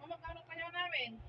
Magkano kaya namin?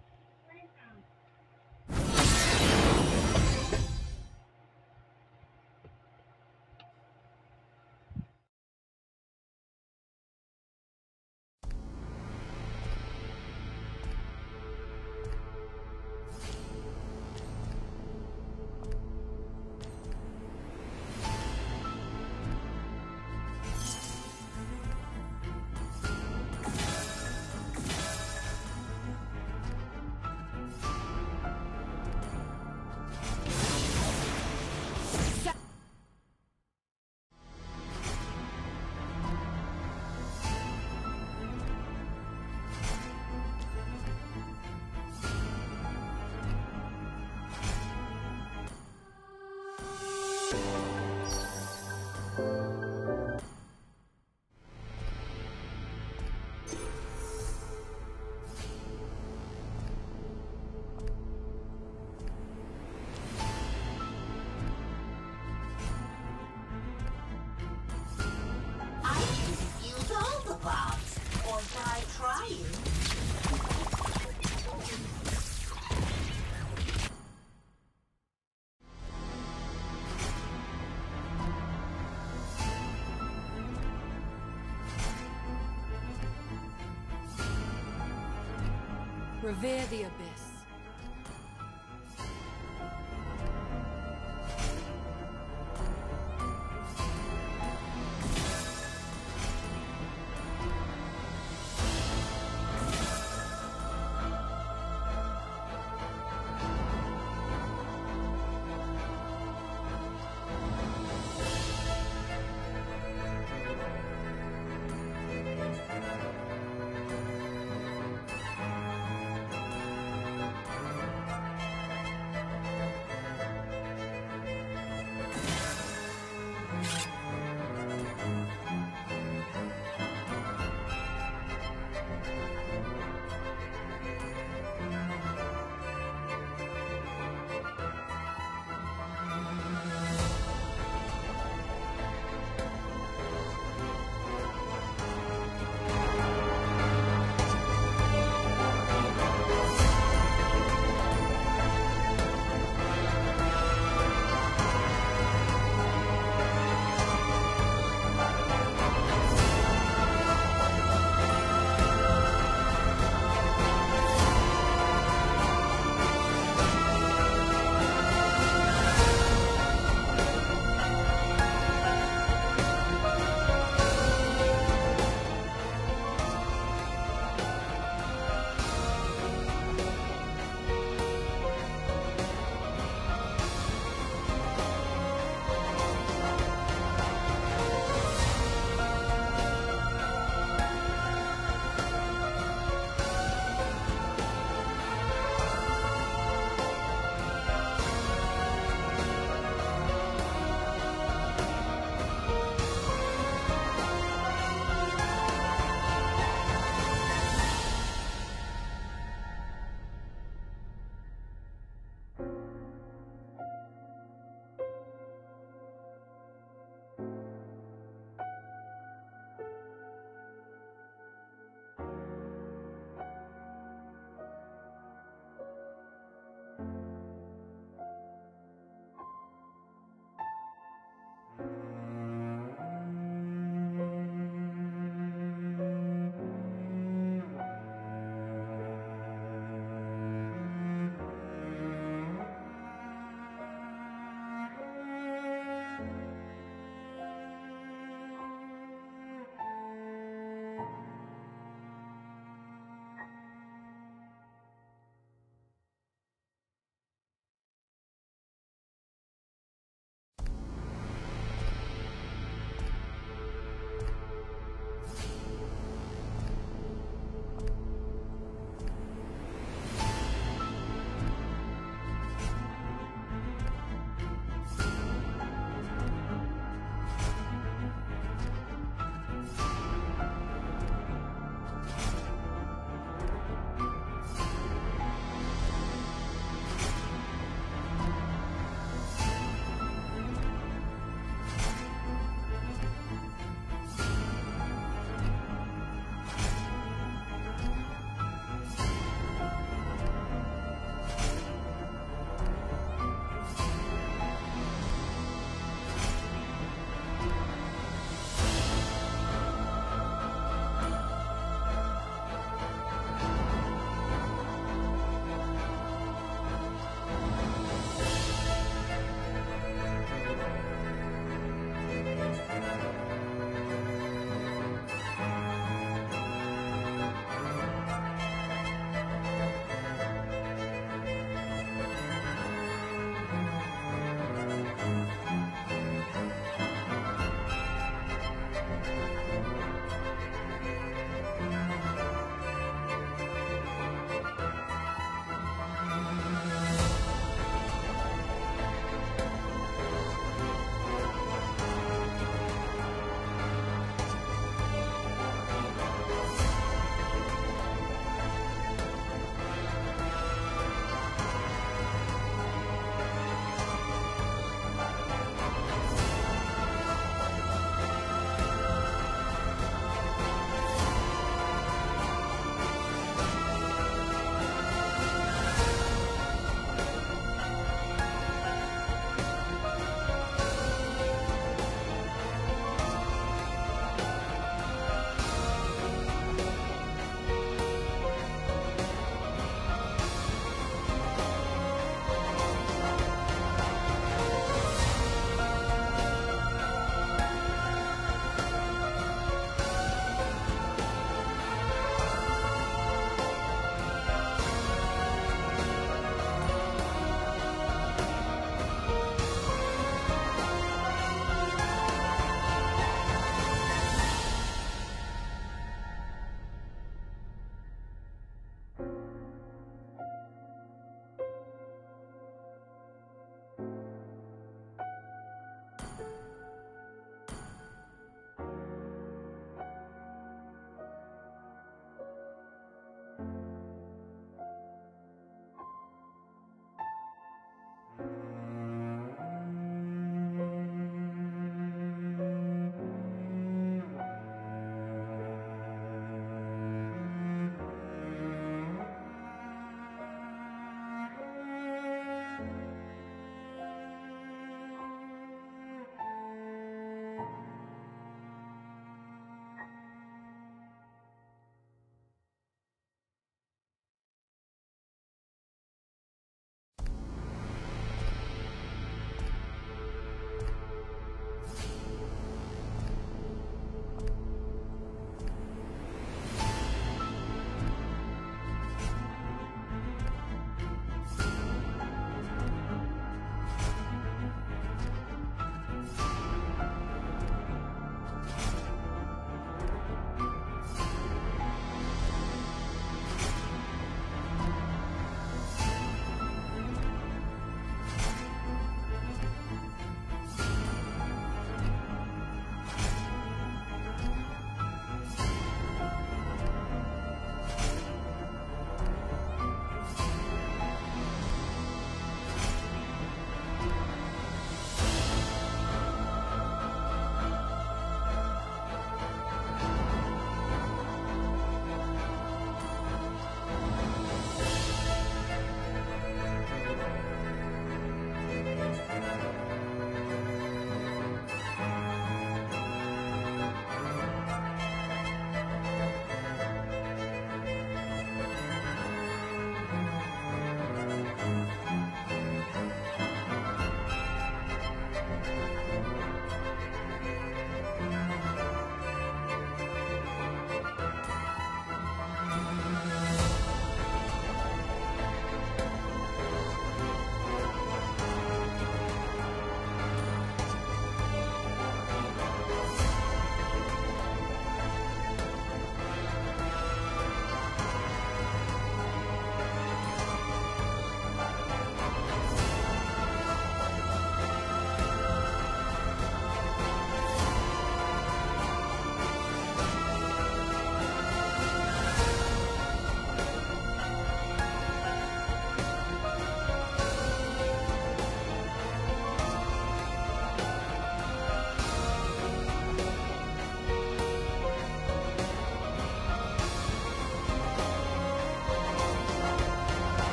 Revere the abyss.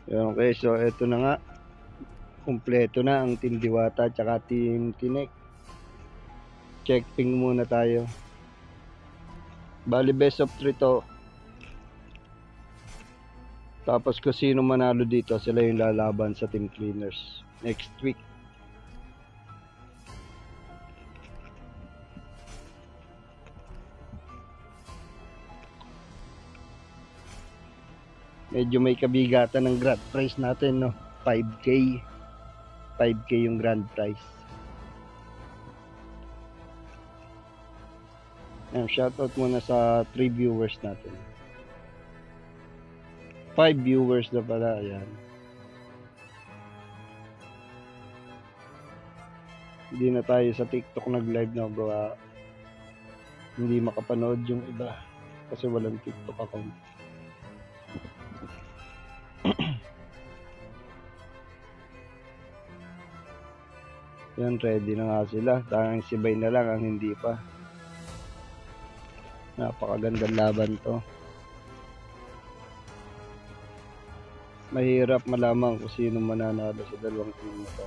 Yun, okay, so eto na nga. Kumpleto na ang Team Diwata tsaka Team Tinek. Check ping muna tayo. Bali best of 3 to. Tapos kung sino manalo dito, sila yung lalaban sa Team Cleaners next week. Medyo may kabigatan ng grand prize natin, no? 5K. 5K yung grand prize. Ayan, shoutout muna sa 3 viewers natin. 5 viewers na pala, ayan. Hindi na tayo sa TikTok nag-live na bro. Hindi makapanood yung iba kasi walang TikTok account. Yan, ready na nga sila. Tanging si Bay na lang ang hindi pa. Napakagandang laban to. Mahirap malaman kung sino mananalo sa dalawang team na to.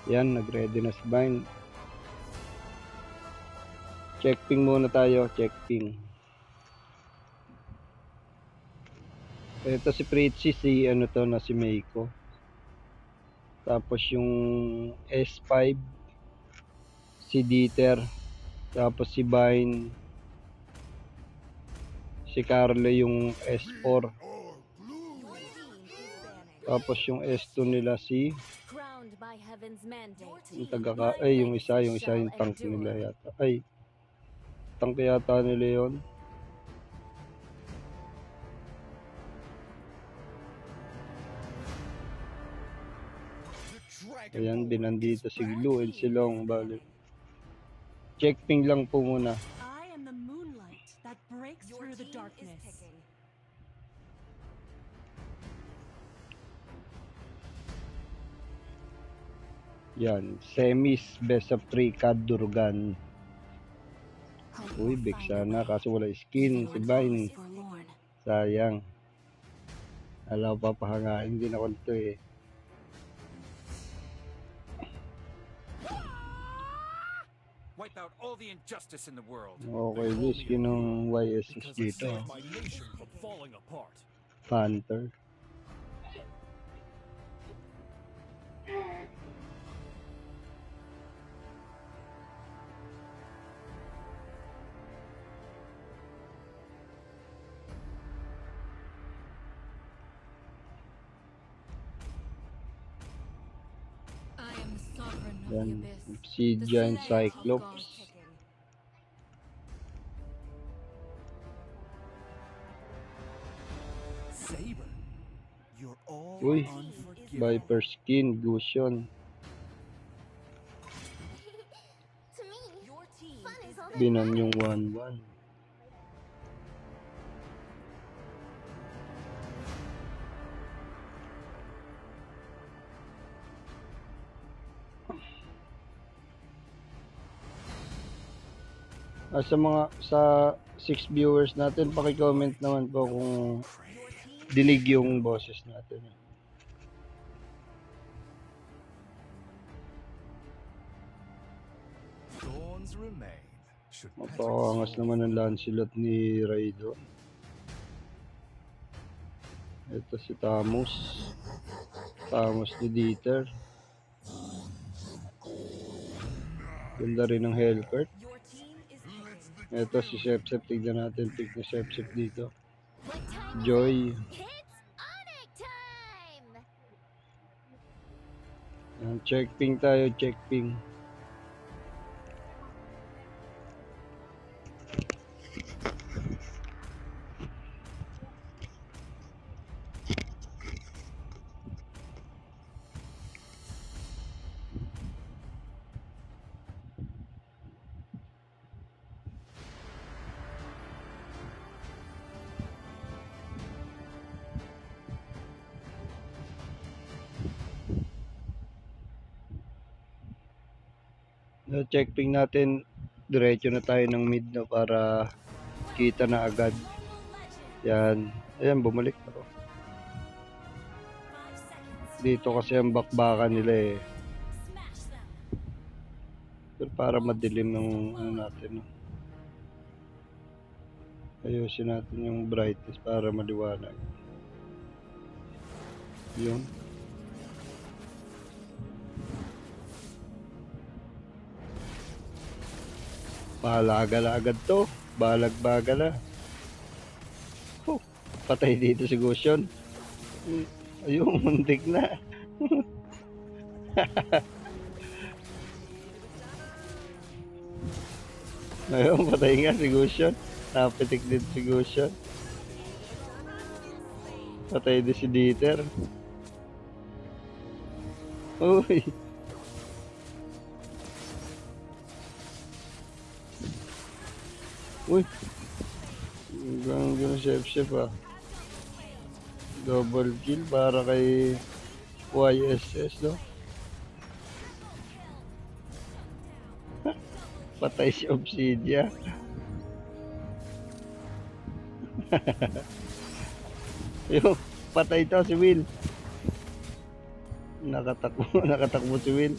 Yan, nag-ready na si Vine. Check ping muna tayo, check ping. Ito si Pritzy, si ano to na si Meiko. Tapos yung S5, si Dieter. Tapos si Vine. Si Carlo yung S4. Tapos yung S2 nila si yung yung isa yung tank nila yata. Ay, tank yata nila yun. Ayan, binandito si Glue and si Long. Balik. Check ping lang po muna. I am the moonlight that breaks through the darkness. Yan, semis, best of 3, Kadurgan. Uy, big sana, kaso wala skin, si Vine. Sayang. Alam pa, pahangain din ako nito eh. Wipe out all the injustice in the world. Okay, this skin ng YSS dito. Panther. Yan, Obsidian Cyclops. Uy, Viper skin, Gusion. Binan yung 1-1. Sa 6 viewers natin, paki-comment naman po kung dinig yung boses natin. Mapakangas naman ang Lancelot ni Raido. Ito si Tamus. Tamus ni Dieter. Ganda rin ng Hellcurt. Ito si Sepsep. Tignan natin pick ni Sepsep dito. Joy. Check ping tayo, check ping. Check ping natin Diretso na tayo ng mid no para kita na agad. Yan. Ayan, bumalik ako. Dito kasi ang bakbakan nila eh. Pero para madilim ng ano natin. No? Ayusin natin yung brightness para maliwanag. Yun. Balagal agad to. Balag-bagal na. Oh, patay dito si Gusion. Ayun, muntik na. Ayun, patay nga si Gusion. Napitik din si Gusion. Patay din si Dieter. Uy. Uy. Hanggang chef ah. Double kill para kay YSS no. Patay si Obsidia. Yung patay to si Will. Nakatakbo si Will.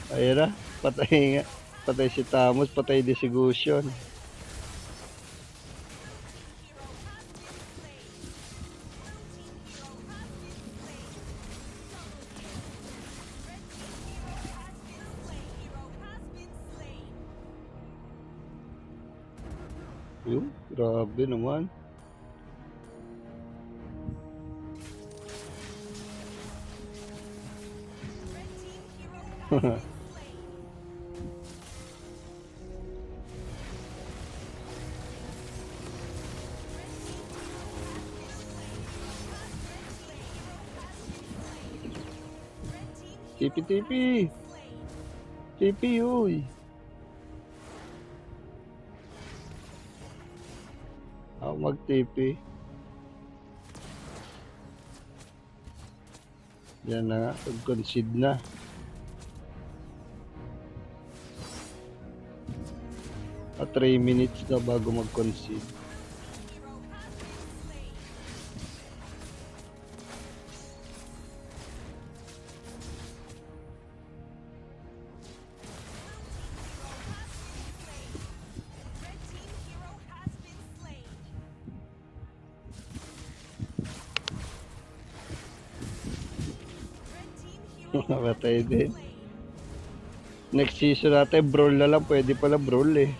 Ayun na, patay nga. Patay si Tamos, patay din si Gusion. Yung, grabe naman. TP. TP, uy. Ako mag-TP. Yan na nga, pag-concede na. At 3 minutes na bago mag-concede. Nakatay din. Next season natin, brawl na lang. Pwede pala brawl eh.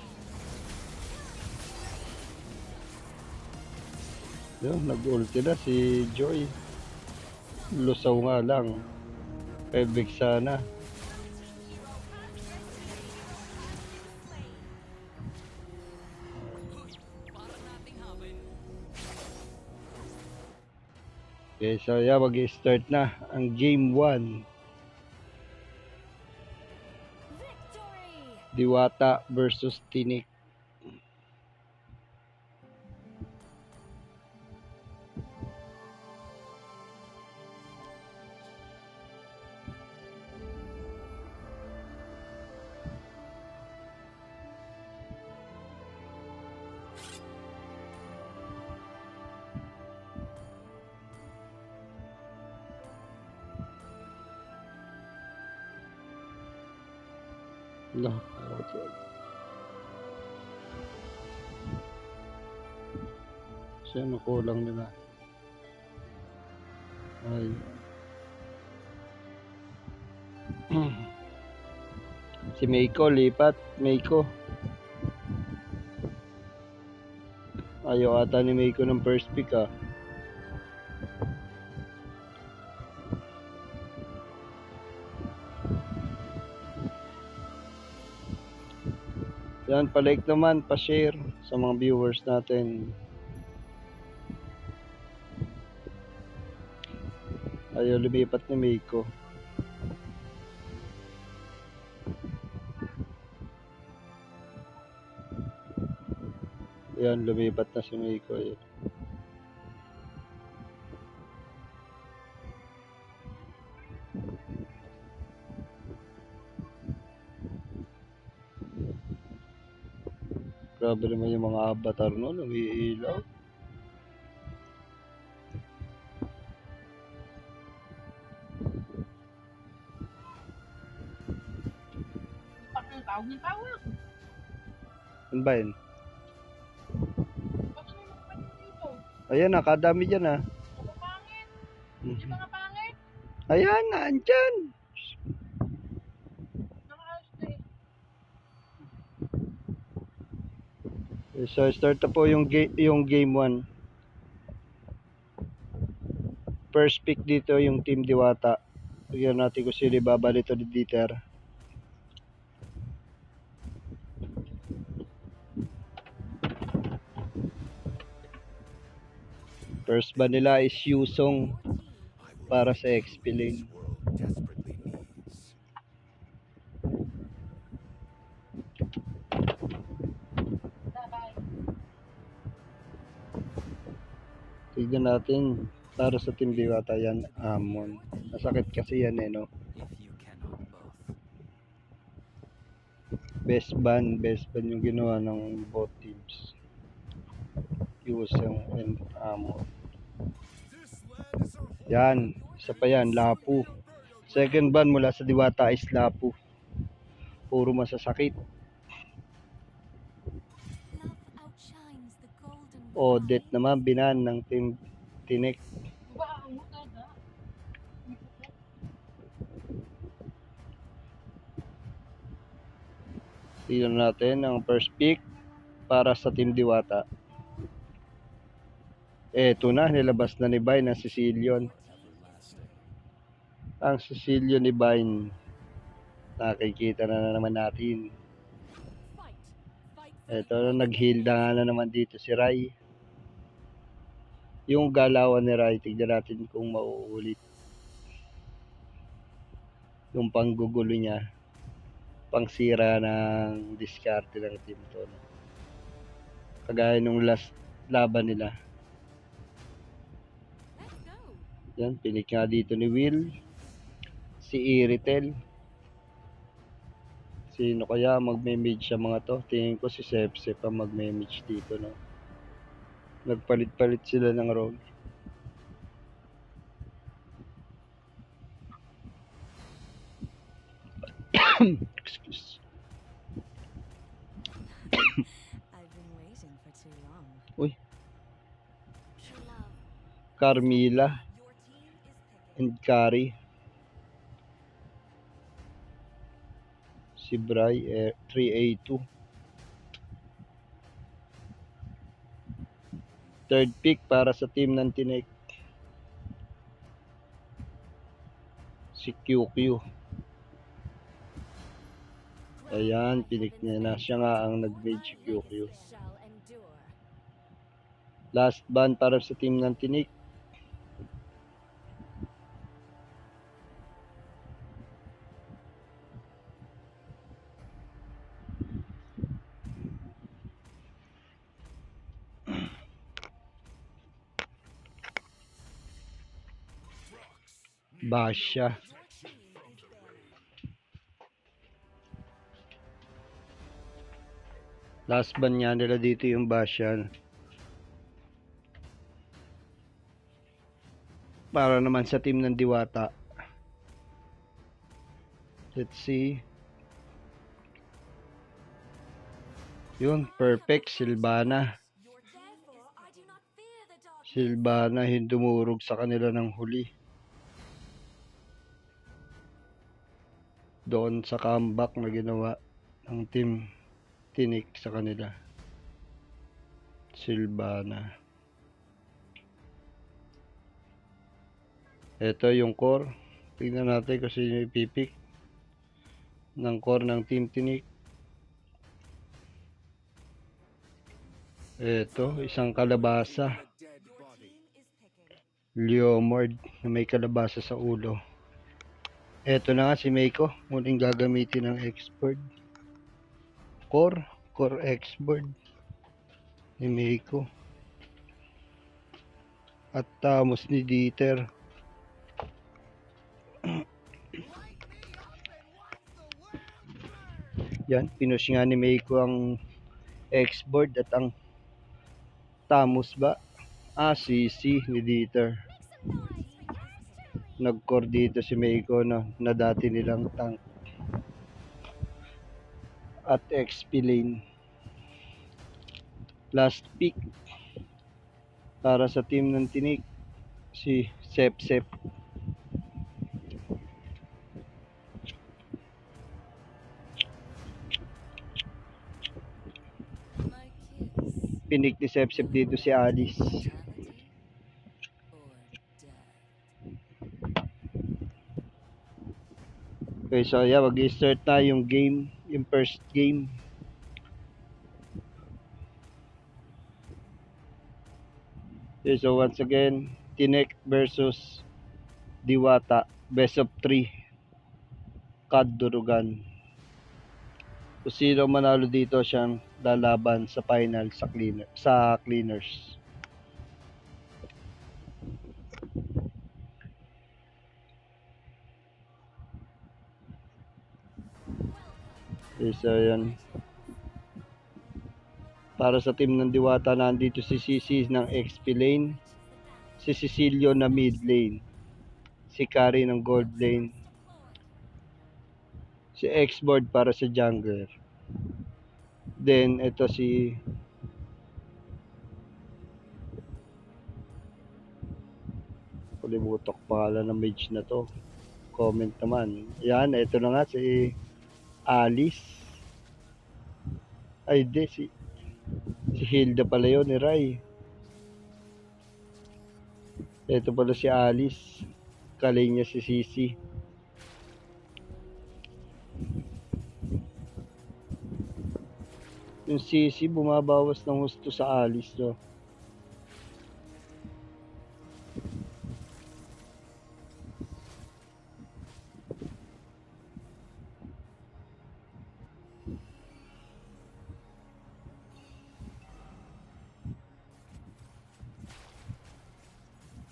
Yun, nag-ulti na si Joy. Lusaw nga lang. Pebig sana. Okay, so yeah, mag-start na ang game 1. Diwata versus Tinik. No, okay. Sino kulang nila? Ay. Si Meiko lipat, Meiko. Ayaw ata ni Meiko ng first pick ah. Yan, pa-like naman, pa-share sa mga viewers natin. Ayaw lumipat ni Meiko. Yan, lumipat na si Meiko. Yan. Grabe naman yung mga avatar noon, umiilaw. Ang tawag ng tawag. Ano ba yun? Bakit naman pa dito? Ayan na, kadami dyan ah. Mga pangit. Yung Mhm. mga pangit. Ayan na, andyan. Nakaayos na eh. So, start na po yung, yung game 1. First pick dito yung Team Diwata. Tignan natin kung sino ibabalito ni Dieter. First ban nila is Yusong para sa XP lane. Desperately needs. Bye-bye. Tignan natin para sa Team Diwata yan, Amon. Masakit kasi yan eh, no? If you cannot both. Best ban yung ginawa ng both teams. Yusong and Amon. Yan, isa pa yan, Lapu. Second ban mula sa Diwata is Lapu. Puro masasakit. Love outshines the golden Odet cry. naman binan ng Team Tinek. Ba, ang mutaga. Tignan natin ang first pick para sa Team Diwata. Eto na, nilabas na ni Vine ang Sicilian. Ang Sicilian ni Vine. Nakikita na naman natin. Fight. Fight for Eto, nag-heal na naman dito si Rai. Yung galawan ni Rai, tignan natin kung mauulit. Yung panggugulo niya. Pangsira ng diskarte ng team to. Kagaya nung last laban nila. Let's go. Yan, pinik nga dito ni Will. Si Iritel. Sino kaya magme-mage sa mga to? Tingin ko si Sepse pa magme-mage dito, no? Nagpalit-palit sila ng role. Excuse. I've been waiting for too long. Uy, True love. Carmilla Your team is picking. and Kari. Si Bray, 3A2. Third pick para sa team ng Tinek. Si QQ. Ayan, pinik niya na. Siya nga ang nag-mage QQ. Shall endure. Last ban para sa team ng Tinik. Basha. Last ban niya nila dito yung Basha. Para naman sa team ng Diwata. Let's see. Yun, perfect. Silvana. Therefore, I do not fear the dark. Silvana hindumurog sa kanila ng huli. Doon sa comeback na ginawa ng team Tinik sa kanila. Silvana. Ito yung core. Tingnan natin kung sino yung pipik ng core ng team Tinik. Ito, isang kalabasa. Leomord na may kalabasa sa ulo. Ito na nga si Meiko. Muling gagamitin ng expert. Core expert ni Meiko. At tamos ni Dieter. Yan, pinush nga ni Meiko ang X-board at ang Tamus ba? CC ni Dieter. Nag-core dito si Meiko na dati nilang tank. At XP lane. Last pick para sa team ng Tinik, si Sep. Pinik ni Sep dito si Alice. Okay, so yeah, mag-start na yung game, yung first game. Okay, so once again, Tinek versus Diwata, best of 3, Kaddurugan. Kung sino manalo dito siyang lalaban sa final sa cleaners. Okay, so yan. Para sa team ng Diwata, nandito si CC ng XP lane, si Cecilio na mid lane, si Kari ng gold lane, si X-board para sa jungler. Then ito si Pulibutok pala ng mage na to. Comment naman. Yan, ito na nga si Alice. Ay di, si Hilda pala yun ni Rai. Ito pala si Alice. Kalay niya si Sisi. Yung Sisi bumabawas ng husto sa Alice, no?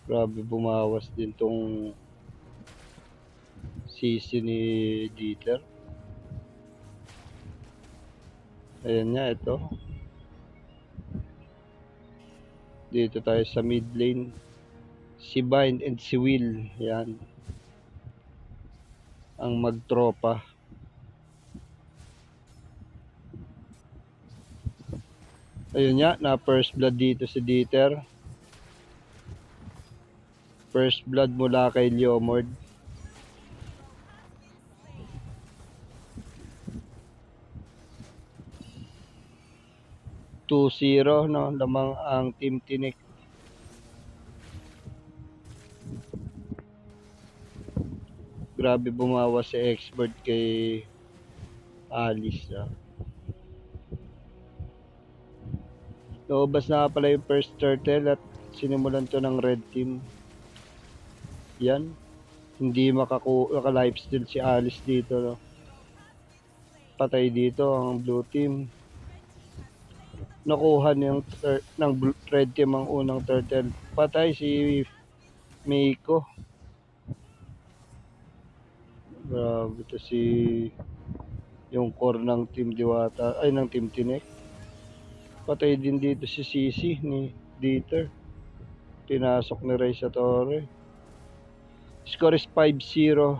Grabe, bumawas din tong Sisi ni Dieter. Ayan nga, ito. Dito tayo sa mid lane. Si Bind and si Will. Yan. Ang magtropa. Ayun nga, na first blood dito si Dieter. First blood mula kay Leomord. (2-0) no, lamang ang Team Tinik. Grabe, bumawas si Expert kay Alice. Naubas na pala yung first turtle at sinimulan to ng red team. Yan. Hindi maka-lifesteal si Alice dito. No? Patay dito ang blue team. Nakuha ng red team ang unang turtle. Patay si Meiko. Grabe to si yung core ng Team Diwata, ay ng Team Tinek. Patay din dito si Sisi ni Dieter. Pinasok ni Ray sa torre. Score is 5-0.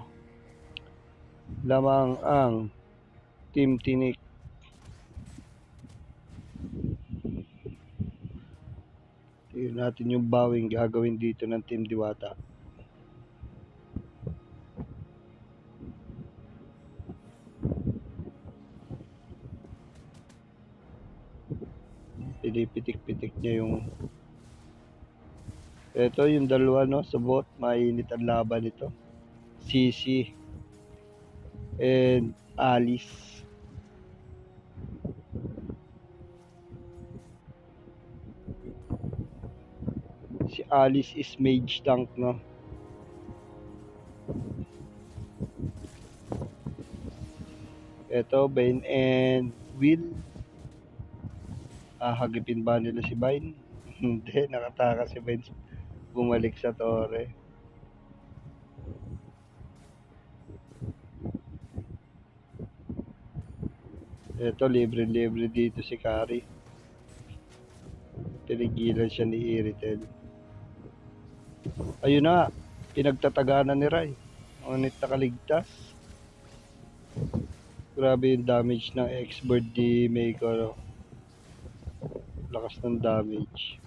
Lamang ang Team Tinik. Tingnan natin yung bawing gagawin dito ng Team Diwata. Pinipitik-pitik niya yung ito yung dalawa, no, sa bot. Mainit ang laban nito. Sisi and Alice. Si Alice is mage tank, no. Ito, Bane and Will. Hagipin ba nila si Bane? Hindi, nakataka si Bane. Bumalik sa torre. Eto, libre-libre dito si Kari. Pinigilan siya ni Iritel. Ayun na, pinagtataganan ni Rai. Ngunit nakaligtas. Grabe yung damage ng X-Bird di Meiko. No? Lakas ng damage.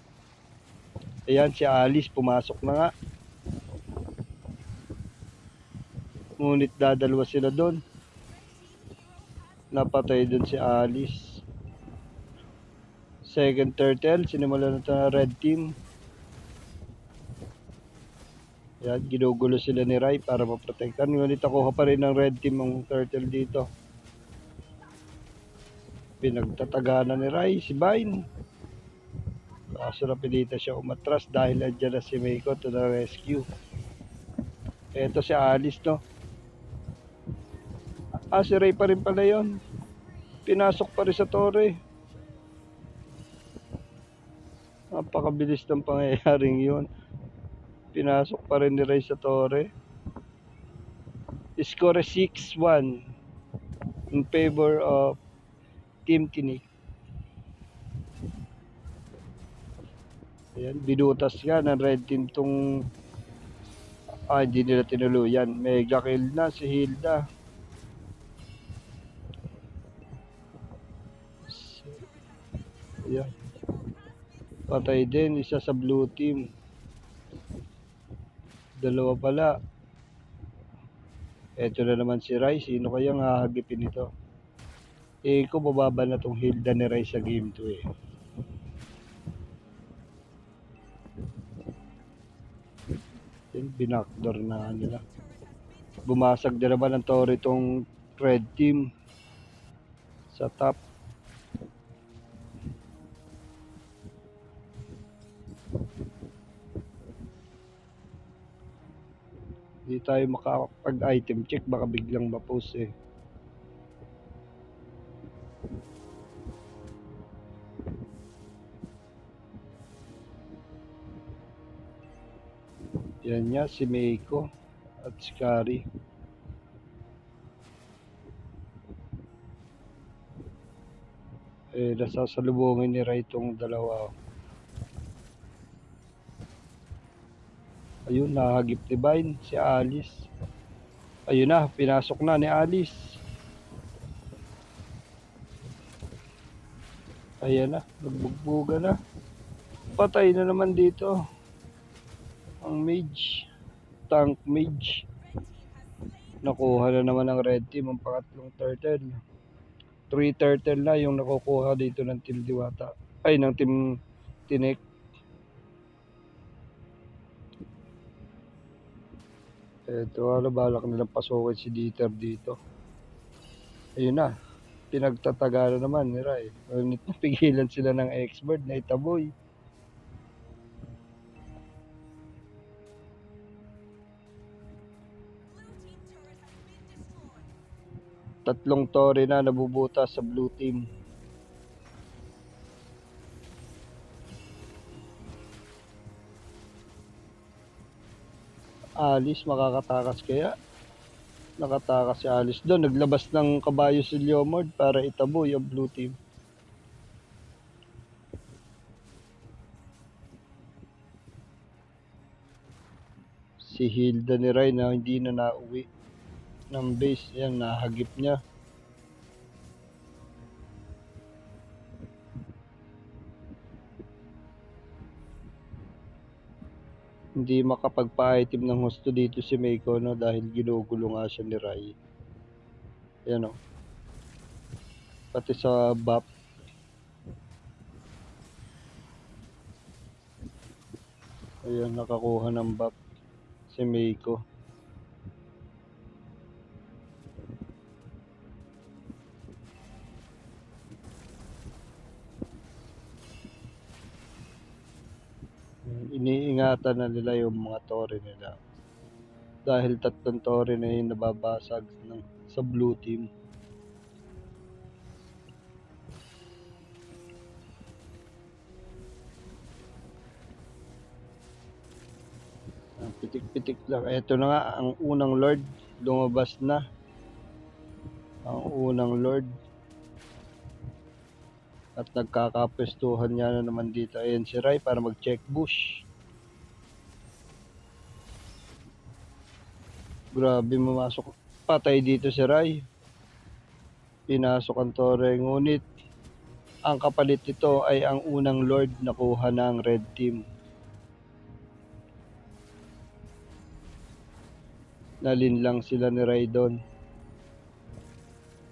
Ayan, si Alice pumasok na nga. Ngunit dadalwa sila doon. Napatay doon si Alice. Second turtle, sinimulan na ito na red team. Ayan, ginugulo sila ni Rai para maprotektan. Ngunit nakuha pa rin ng red team ang turtle dito. Pinagtataganan ni Rai si Vine. Kaso napilitan siya umatras dahil andyan na si Meiko to the rescue. Eto si Alice, no? Si Ray pa rin pala yun. Pinasok pa rin sa tore. Napakabilis ng pangyayaring yun. Pinasok pa rin ni Ray sa tore. Score 6-1 in favor of Team Tinik. Ayan, binutas nga ng red team tong hindi nila tinuluyan. Mega kill na si Hilda. Ayan. Patay din isa sa blue team. Dalawa pala. Eto na naman si Rai. Sino kayang hahagipin ito? Ko bababa na tong Hilda ni Rai sa game 2 eh. Binakdoor na nila. Bumasag na naman ang tore itong red team sa top. Hindi tayo makapag-item check, baka biglang ma-post eh. Yan niya, si Meiko at si Kari. Nasasalubungin ni Rai itong dalawa. Ayun, nahagip ni Vine, si Alice. Ayun na, pinasok na ni Alice. Ayan na, nagbugbuga na. Patay na naman dito ang mage, tank mage. Nakuha na naman ng red team ang pangatlong turtle. 3 turtle na yung nakukuha dito ng Team Diwata. Ay, ng Team Tinik. Eto, balak nilang pasukin si Dieter dito. Ayun na, pinagtatagala naman ni Rai. Ngunit napigilan sila ng X-Bird na itaboy. Tatlong tore na nabubuta sa blue team. Alice makakatakas kaya? Nakatakas si Alice doon. Naglabas ng kabayo si Leomord para itaboy ang blue team. Si Hilda ni Rai na hindi na nauwi ng base. Yan, nahagip niya. Hindi makapagpa-item ng husto dito si Meiko, no, dahil ginugulo nga siya ni Rai. Yan o. Pati sa buff. Ayan, nakakuha ng buff si Meiko. Iniingatan na nila yung mga tore nila. Dahil 3 tore na yung nababasag sa blue team. Pitik-pitik lang. Ito na nga, ang unang Lord. Lumabas na. Ang unang Lord. At nagkakapwestuhan niya na naman dito. Ayan si Rai para mag-check bush. Grabe mamasok. Patay dito si Rai. Pinasok ang tore. Ngunit ang kapalit nito ay ang unang Lord na kuha ng red team. Nalinlang sila ni Rai doon.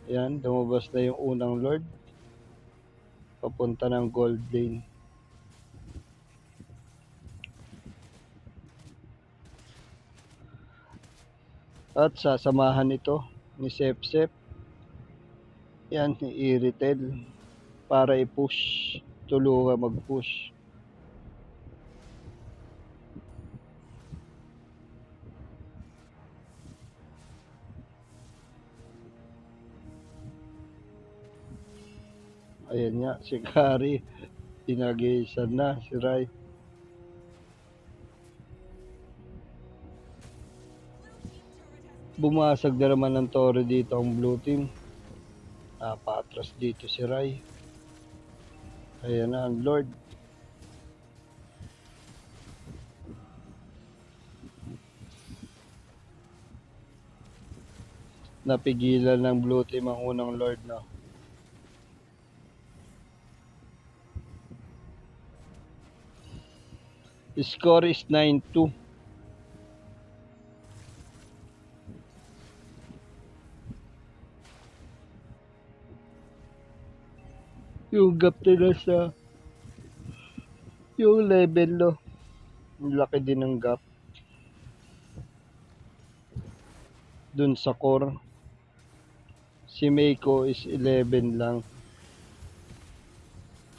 Ayan, lumabas na yung unang Lord. Papunta ng gold lane. At sasamahan ito ni Sepsep. Yan, ni Iritel. Para i-push. Tulungan mag-push. Ayan nga, si Kari. Pinagisan na si Rai. Bumasag na naman ng tore dito ang blue team. Napatras dito si Rai. Ayan na ang Lord. Napigilan ng blue team ang unang Lord na. Score is 9-2. Yung gap nila sa yung level no. Laki din ng gap. Dun sa core. Si Meiko is 11 lang.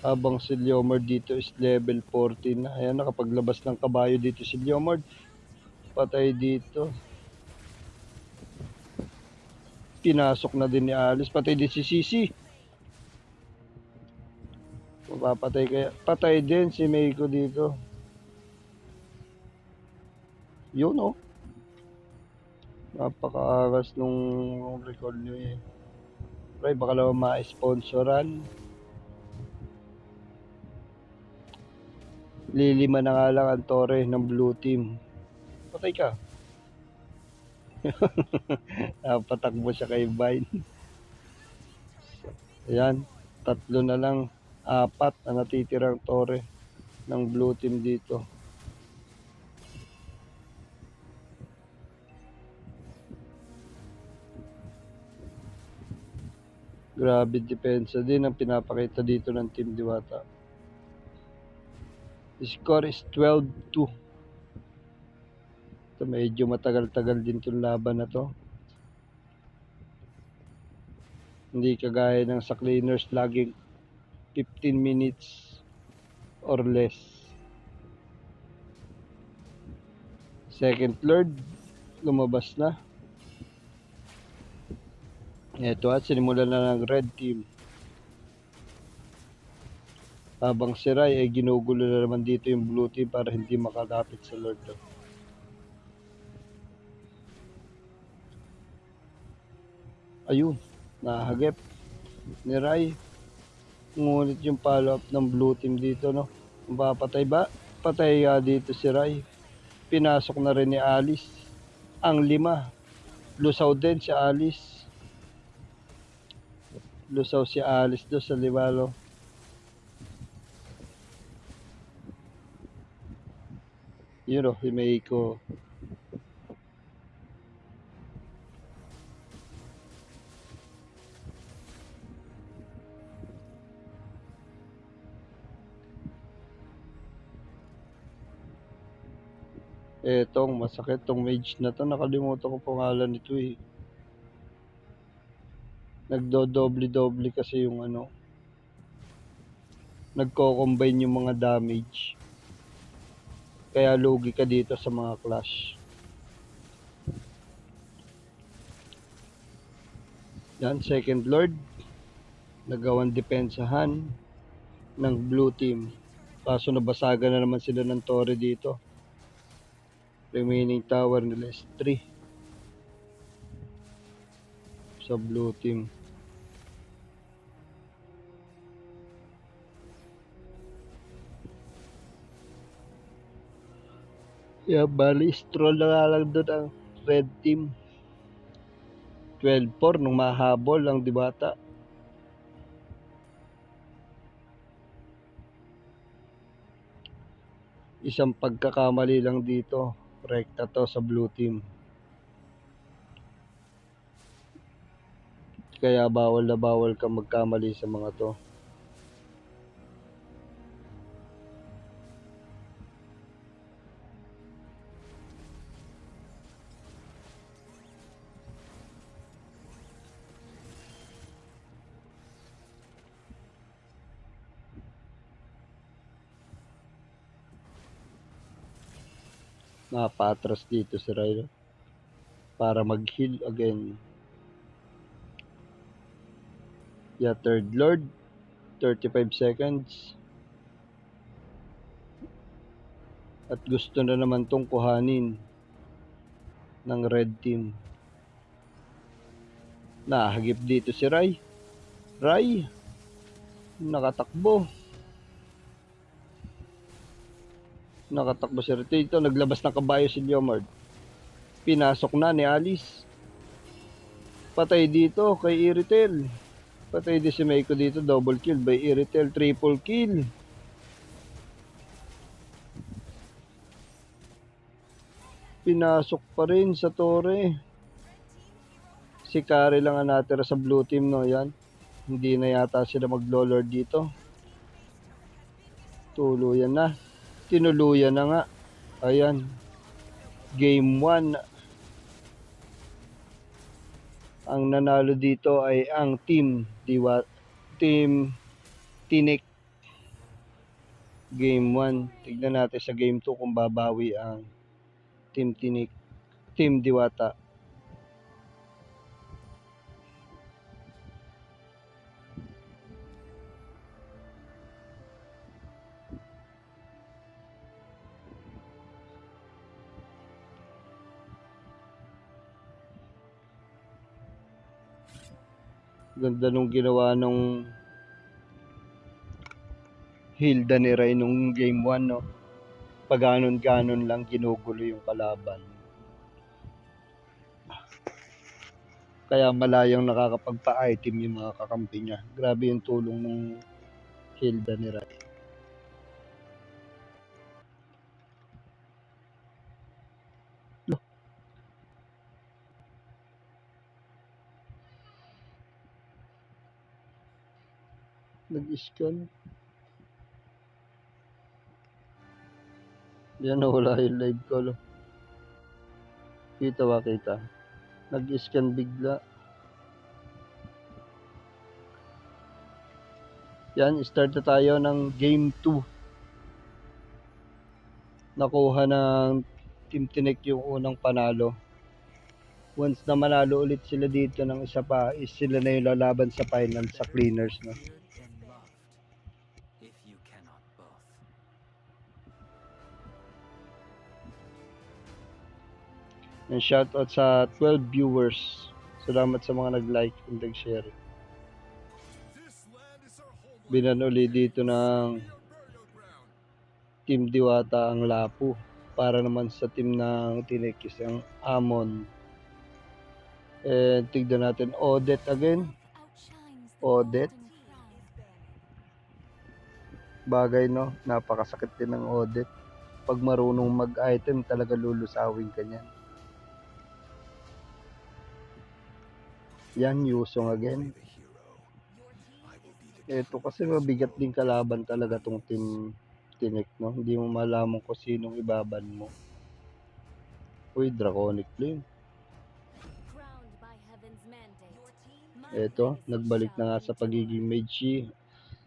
Habang si Leomord dito is level 14 na. Ayan, nakapaglabas ng kabayo dito si Leomord. Patay dito. Pinasok na din ni Alice. Patay din si Sisi. Mapapatay kaya. Patay din si Meiko dito. Yun oh. Napaka-aras nung recall nyo eh. Right, baka naman ma-sponsoran. Lilima na nga lang ang tore ng blue team. Patay ka. Napatakbo siya kay Vine. Ayan, 3 na lang. 4 na natitirang tore ng blue team dito. Grabe depensa din ang pinapakita dito ng Team Diwata. The score is 12-2. Ito, medyo matagal-tagal din itong laban na to. Hindi kagaya ng sa cleaners laging 15 minutes or less. Second Lord, lumabas na. Ito at sinimulan na ng red team. Habang si Rai ay ginugulo na naman dito yung blue team para hindi makalapit sa Lord. Ayun, nahagip ni Rai. Ngunit yung follow-up ng blue team dito, no? Mapapatay ba? Patay dito si Rai. Pinasok na rin ni Alice. Ang 5. Lusaw din si Alice. Lusaw si Alice doon sa libalo. Yun o, si Meiko. Etong masakit tong mage na to. Nakalimutan ko pangalan nito eh. Nagdo-doble-doble kasi yung ano. Nagko-combine yung mga damage. Kaya lugi ka dito sa mga clash. Yan, second Lord. Nagawang depensahan ng blue team. Kaso nabasagan na naman sila ng tore dito. Remaining tower nila is 3. Sa blue team. Yeah, bali, stroll na nga lang doon ang red team. 12-4 nung mahabol ang Diwata. Isang pagkakamali lang dito. Rekta to sa blue team. Kaya bawal na bawal ka magkamali sa mga to. Napatras dito si Rylo para mag-heal again. Yeah, third lord, 35 seconds. At gusto na naman tong kuhanin ng red team. Nahagip dito si Rai. Rai, nakatakbo. Nakatakbo si Rai. Dito, naglabas ng kabayo si Leomard. Pinasok na ni Alice. Patay dito kay Iritel. Patay din si Meiko dito. Double kill by Iritel. Triple kill. Pinasok pa rin sa tore. Si Kari lang ang natira sa blue team, no? Yan. Hindi na yata sila mag-lord dito. Tuluyan na. Tinuluyan na nga. Ayan. Game 1. Ang nanalo dito ay ang Team Tinik. Game 1. Tignan natin sa game 2 kung babawi ang Team Tinik. Team Diwata. Ganda nung ginawa nung Hilda ni Ray nung game 1, no? Paganon-ganon lang ginugulo yung kalaban. Kaya malayang nakakapagpa-item yung mga kakampi niya. Grabe yung tulong ng Hilda ni Ray. Nag-scan. Yan, wala yung live call. Kita ba, kita? Nag-scan bigla. Yan, start na tayo ng game 2. Nakuha ng Team Tinik yung unang panalo. Once na manalo ulit sila dito ng isa pa, is sila na yung lalaban sa final sa cleaners, no? Feared and loved, if you cannot both. And shoutout sa 12 viewers. Salamat sa mga nag-like and nag-share. Binanuli dito ng Team Diwata ang Lapu para naman sa team ng Tinekis ang Amon. And tignan natin Odette again. Odette. Bagay, no? Napakasakit din ng Odette. Pag marunong mag-item, talaga lulusawin ka niyan. Yan, Yusong again. Ito kasi mabigat din kalaban talaga tong Team Tinik, no? Hindi mo malaman kung sinong ibaban mo. Uy, Draconic Flame. Ito, nagbalik na nga sa pagiging mage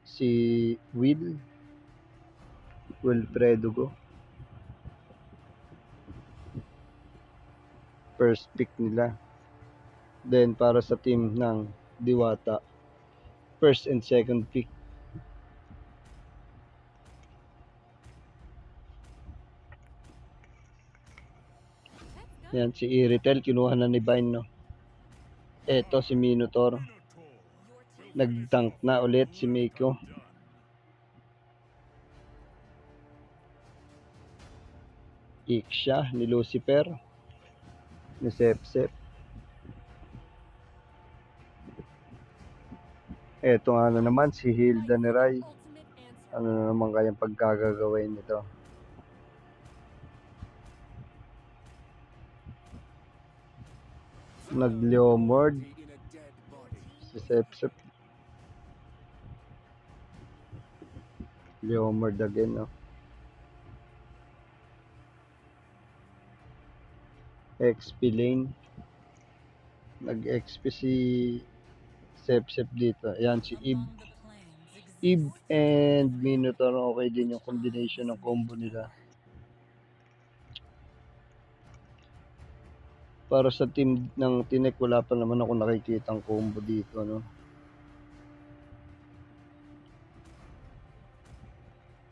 si Wilfredo go. First pick nila. Then para sa team ng Diwata, first and second pick. Yan, si Iritel, kinuha na ni Vine, no? Eto, si Minotaur. Nag-dunk na ulit si Meiko. Ixia ni Lucifer, ni Sepsep. Eto ano naman si Hilda ni Rai. Ultimate answer. Ano na naman kayang pagkagagawin nito? Nag-Leomord si Sepsep. Leomord again, no? XP lane. Nag-XP si Sepsep dito. Ayan si Eve. Among the clans exists Eve and Minotaur, okay din yung combination ng combo nila. Para sa team ng Tinek, wala pa naman ako nakikitang combo dito, no?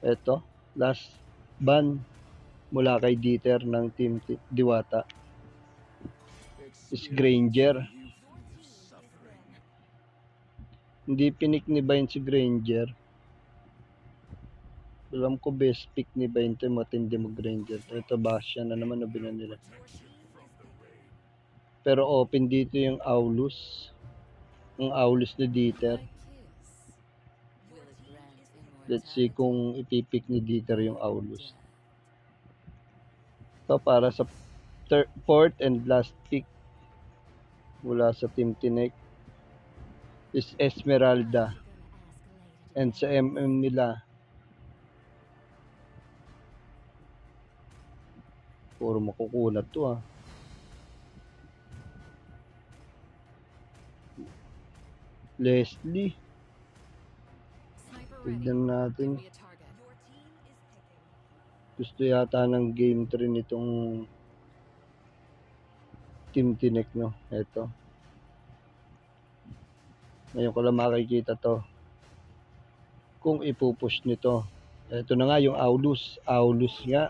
Eto, last ban mula kay Dieter ng team Diwata is Granger. Hindi pinik ni Vine si Granger. Alam ko best pick ni Vine ito, matindi mag-Granger. Ito Bastion na naman na binan nila. Pero open dito yung Aulus. Ang Aulus ni Dieter. Let's see kung ipipick ni Dieter yung Aulus. So para sa fourth and last pick mula sa Team Tinek is Esmeralda. And sa MM nila, puro makukulat to, ah. Leslie. Tignan natin. Gusto yata ng game 3 nitong Team Tinek, no? Eto. Ngayon ko lang makikita to. Kung ipupush nito. Eto na nga yung Aulus. Aulus nga.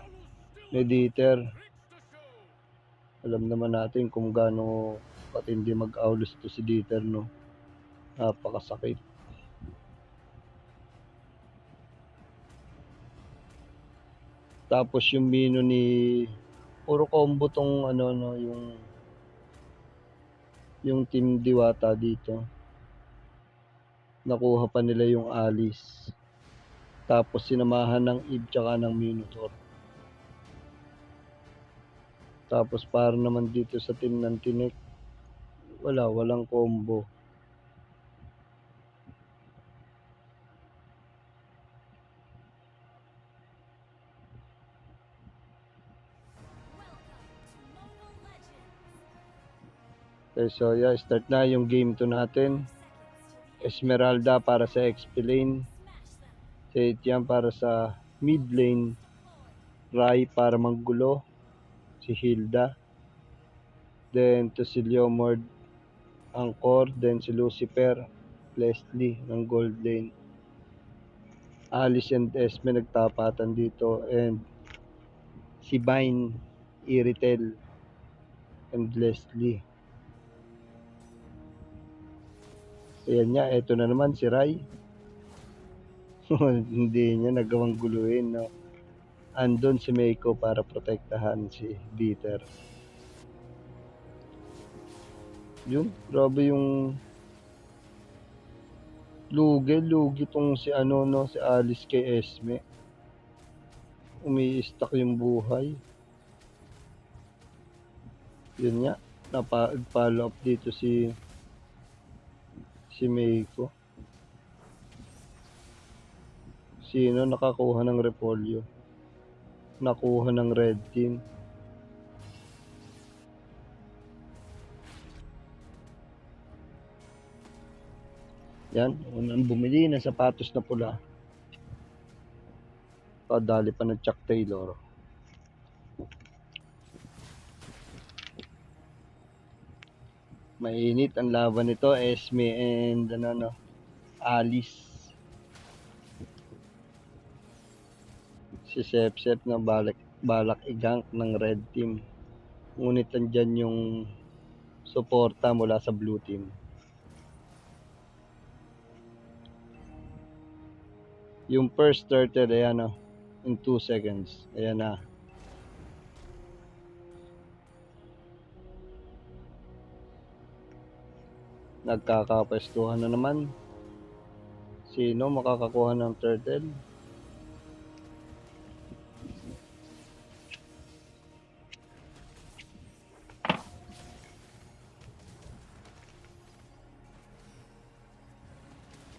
Ni Dieter. Alam naman natin kung gaano patindi mag-Aulus to si Dieter, no? Napakasakit. Tapos yung Mino ni puro combo tong ano, no, yung Team Diwata dito. Nakuha pa nila yung Alice. Tapos sinamahan ng Eve tsaka ng Minotaur. Tapos para naman dito sa team ng Tinek, walang combo. Okay, so yeah, start na yung game 2 natin. Esmeralda para sa XP lane. Seitian para sa mid lane. Rai para manggulo. Si Hilda. Then to si Leomord Angkor. Then si Lucifer. Leslie ng gold lane. Alice and Esme nagtapatan dito. And si Vine, Iritel, and Leslie. Ayan niya, eto na naman si Rai. Hindi niya nagawang guluhin, no? Andun si Meiko para protektahan si Dieter. Yun, grabe yung lugi tong si ano, no, si Alice kay Esme. Umi-stack yung buhay. Yun nga, napa-follow up dito si Meiko. Sino nakakuha ng repolyo? Nakuha ng red team. Yan, unang bumili ng sapatos na pula. Kadali pa ng Chuck Taylor. Mainit ang laban nito, Esme and Alice. Si Sepsep na balak igank ng red team. Ngunit andyan yung suporta mula sa blue team. Yung first started, ayan, in 2 seconds. Ayan na. Nagkakapwestuhan na naman. Sino makakakuha ng turtle?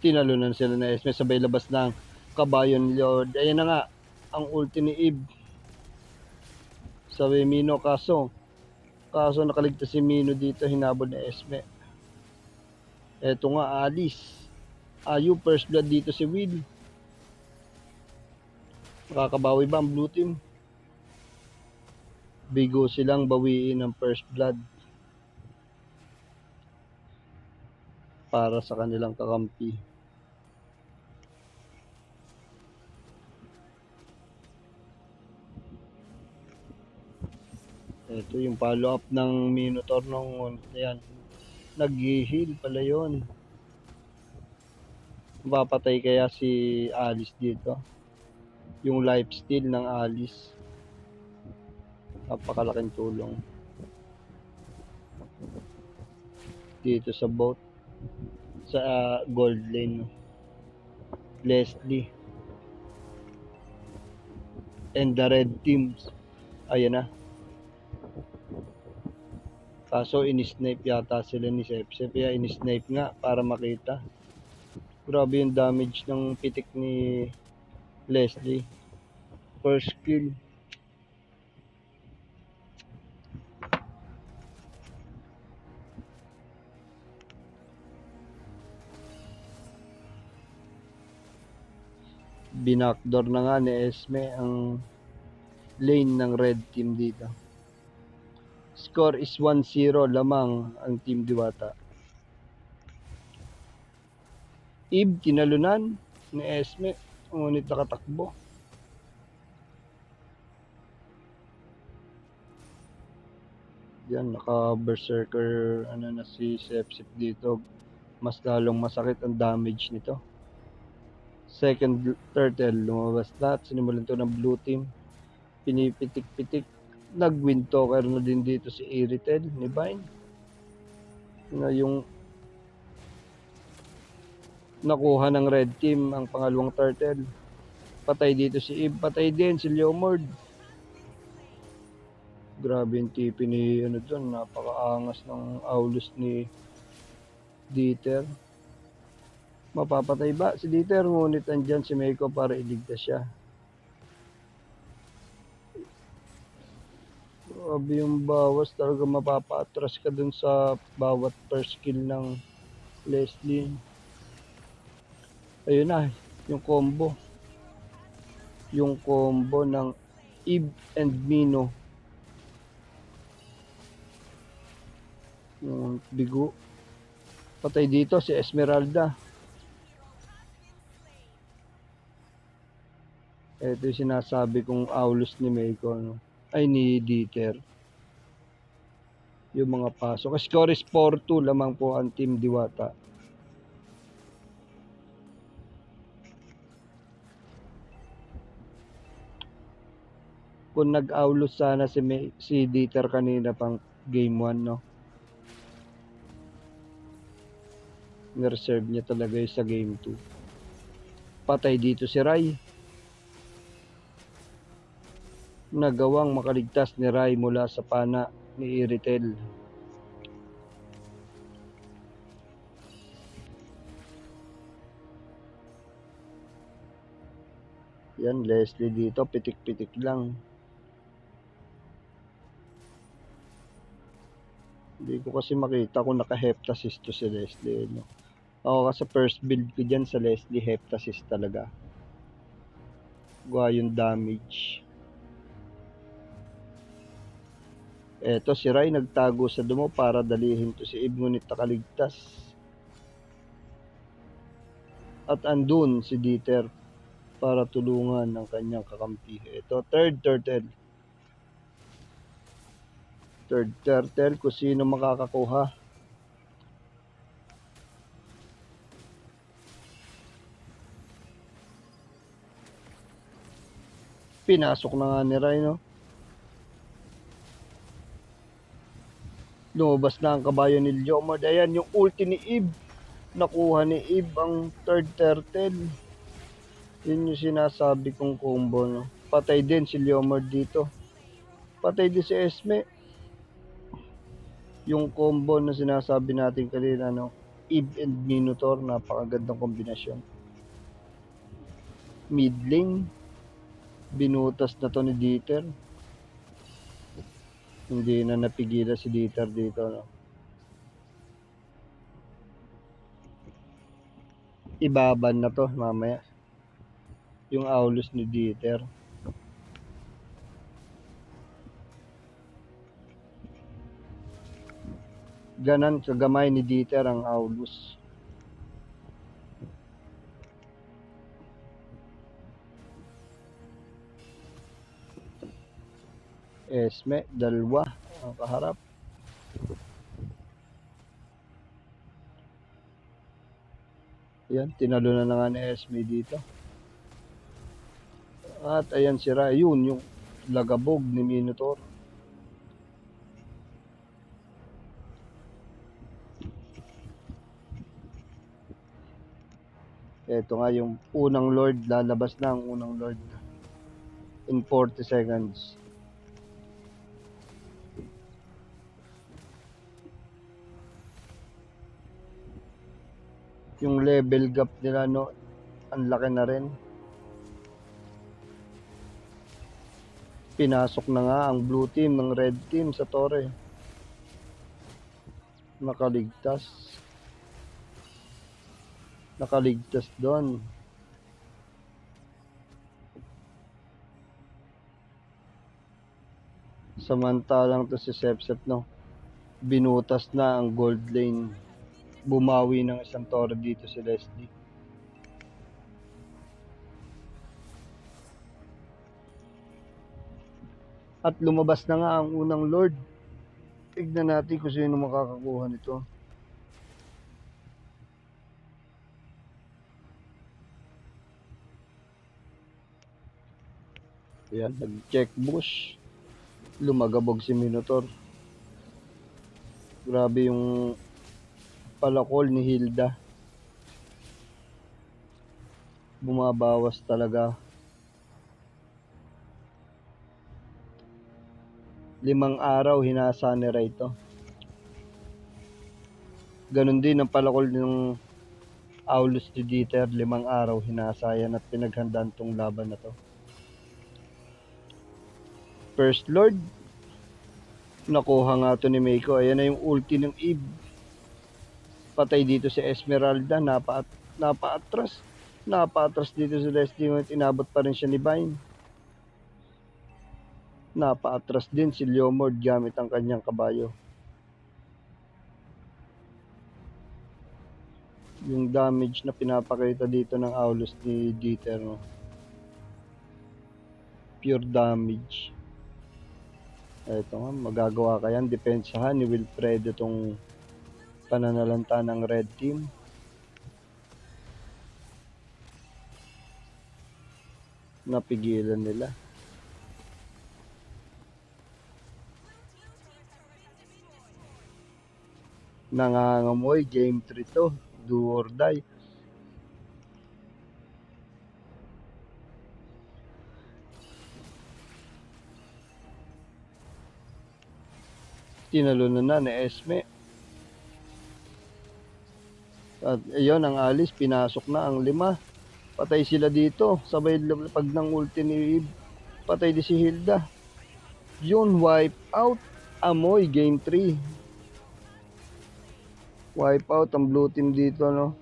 Tinalunan sila na Esme, sabay labas ng Kabayon Lord. Ayan na nga, ang ulti ni Eve. Sabi Mino, kaso nakaligtas si Mino dito, hinabol ni Esme. Eto nga, Alice. Ayu, first blood dito si Will. Makakabawi ba ang blue team? Bigo silang bawiin ng first blood para sa kanilang kakampi. Ito yung follow up ng Minotaur nung yan. Nag-heal pala yun. Mapapatay kaya si Alice dito? Yung lifesteal ng Alice. Napakalaking tulong. Dito sa boat. Sa gold lane. Leslie. And the red teams. Ayan na. Kaso in-snipe yata sila ni Sepsep. Kaya in-snipe nga para makita. Grabe yung damage ng pitik ni Leslie. First kill. Binakdoor na nga ni Esme ang lane ng red team dito. Score is 1-0 lamang ang Team Diwata. Eve tinalunan ni Esme, ngunit nakatakbo. Yan, naka-berserker na si Sepsip dito. Mas lalong masakit ang damage nito. Second turtle lumabas na at sinimulan to ng blue team. Pinipitik-pitik. Nag-wind talker na din dito si Iritel ni Vine. Na yung nakuha ng red team ang pangalawang turtle. Patay dito si Eve. Patay din si Leomord. Grabe yung tipi ni doon. Napakaangas ng Aulus ni Dieter. Mapapatay ba si Dieter? Ngunit andyan si Meiko para iligtas siya. Grabe yung bawas, talaga mapapa-atras ka dun sa bawat first kill ng Leslie. Ayun na, yung combo. Yung combo ng Eve and Mino. Yung bigo. Patay dito si Esmeralda. Ito yung sinasabi kong Aulus ni Meiko, no? Ay ni Dieter. Yung mga pasok. Score is 4-2 lamang po ang Team Diwata. Kung nag-Aulus sana si Dieter kanina pang game 1, no? Nireserve niya talaga yung sa game 2. Patay dito si Rai. Nagawang makaligtas ni Rai mula sa pana ni Iritel. Yan, Leslie dito, pitik-pitik lang. Hindi ko kasi makita kung naka-heptasis to si Leslie, no? Ako kasi first build ko dyan sa Leslie, heptasis talaga. Gawa yung damage. Eto si Rai nagtago sa dumo para dalihin to si Eve, ngunit nakaligtas. At andun si Dieter para tulungan ng kanyang kakampi. Ito, third turtle. Third turtle, kung sino makakakuha. Pinasok na nga ni Rai, no? Lumabas na ang kabayo ni Leomord. Ayan, yung ulti ni Eve. Nakuha ni Eve ang third turtle. Yun yung sinasabi kong combo, no? Patay din si Leomord dito. Patay din si Esme. Yung combo na sinasabi natin kanina, no? Eve and Minotaur, napakagandang kombinasyon. Mid lane, binutas na to ni Dieter. Hindi na napigilan si Dieter dito, no? Ibaban na to mamaya. Yung Aulus ni Dieter. Ganan kagamay ni Dieter ang Aulus. Esme, dalawa ang kaharap. Ayan, tinalunan na nga ni Esme dito. At ayan sira, yun yung lagabog ni Minotaur. Ito nga yung unang Lord, lalabas na ang unang Lord in 40 seconds. Yung level gap nila, no, ang laki na rin. Pinasok na nga ang blue team ng red team sa torre. Nakaligtas doon. Samantalang to si Sepsep, no, binutas na ang gold lane. Bumawi ng isang torre dito si Leslie. At lumabas na nga ang unang Lord. Tignan natin kung sino makakakuha nito. Ayan, nag-check bush. Lumagabog si Minotaur. Grabe yung palakol ni Hilda. Bumabawas talaga. 5 araw hinasa ni Ray to. Ganon din ang palakol ng Aulus ni Dieter. 5 araw hinasa yan at pinaghandaan tong laban na to. First Lord, nakuha nga to ni Meiko. Ayan na yung ulti ng Eve. Patay dito si Esmeralda. Napaatras dito si Leslie. Ngunit inabot pa rin siya ni Vine. Napaatras din si Leomord gamit ang kanyang kabayo. Yung damage na pinapakita dito ng Aulus ni Dieter, no? Pure damage. Ito nga, magagawa ka yan. Depensahan ni Wilfredo itong pananalanta ng red team. Napigilan nila. Nangangamoy, game 3 to. Do or die. Tinalunan na ni Esme. At ayun, ang alis, pinasok na ang 5. Patay sila dito. Sabay pag ng ulti ni Eve. Patay di si Hilda. Yun, wipe out. Amoy, game 3. Wipe out ang blue team dito, no?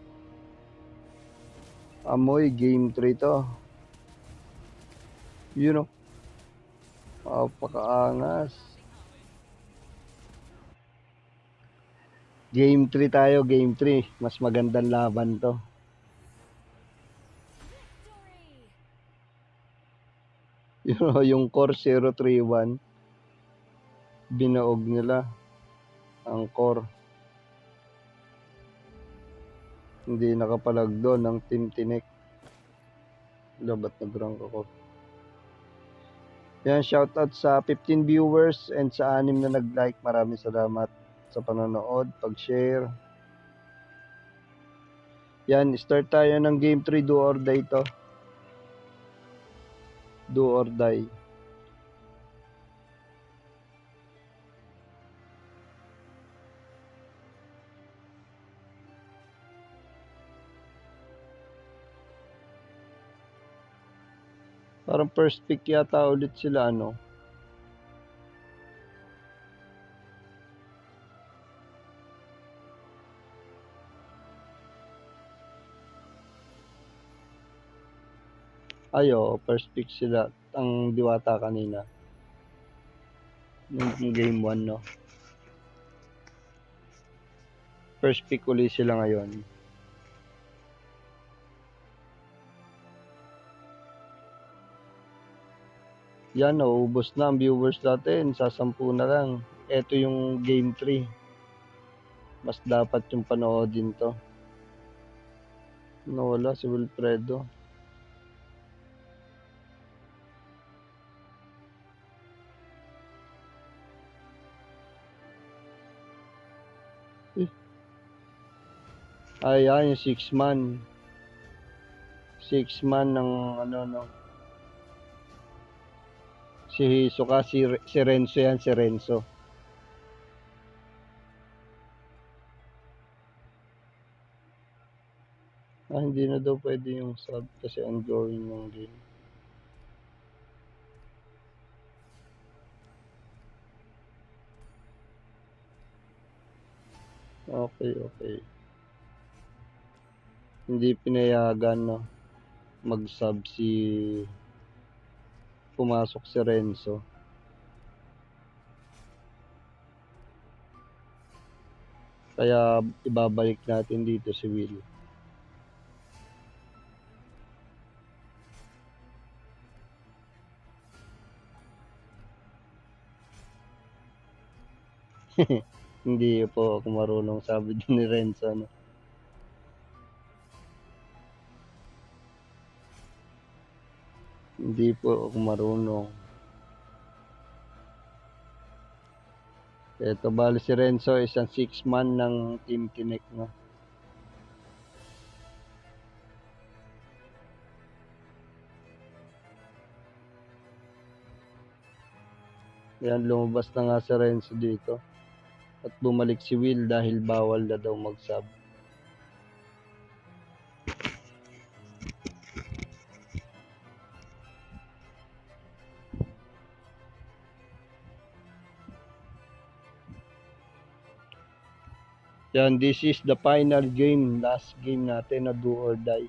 Amoy, game 3 to. Yun, no? Pakaangas. Game 3 tayo, game 3. Mas magandang laban to. Yung core 031, binaog nila ang core. Hindi nakapalag doon ng Team Tinek. Labat na drunk ako. Yan, shoutout sa 15 viewers and sa 6 na nag-like. Maraming salamat. sa panonood, pag-share. Yan, start tayo ng game 3, do or die to. Do or die. Parang first pick yata ulit sila, ano. Ayo, first pick sila. Ang Diwata kanina. Yung game 1, no. First pick ulit sila ngayon. Yan, naubos na ang viewers natin. Sa 10 na lang. Ito yung game 3. Mas dapat yung panoodin to. Nawala si Wilfredo. Ayan, yung 6 man. 6 man ng ano, no. Si Hisoka, si Renzo yan, si Renzo. Hindi na daw pwede yung sub kasi ongoing yung game. Okay. Hindi pinayagan, no, mag-sub pumasok si Renzo. Kaya ibabalik natin dito si Will. Hindi po ako marunong, sabi din ni Renzo, no. Hindi po ako marunong. Ito, bali si Renzo isang 6 man ng Team Tinek, no. Yan, lumabas na nga si Renzo dito. At bumalik si Will dahil bawal na daw mag-sub. Yan, this is the final game, last game natin na do or die.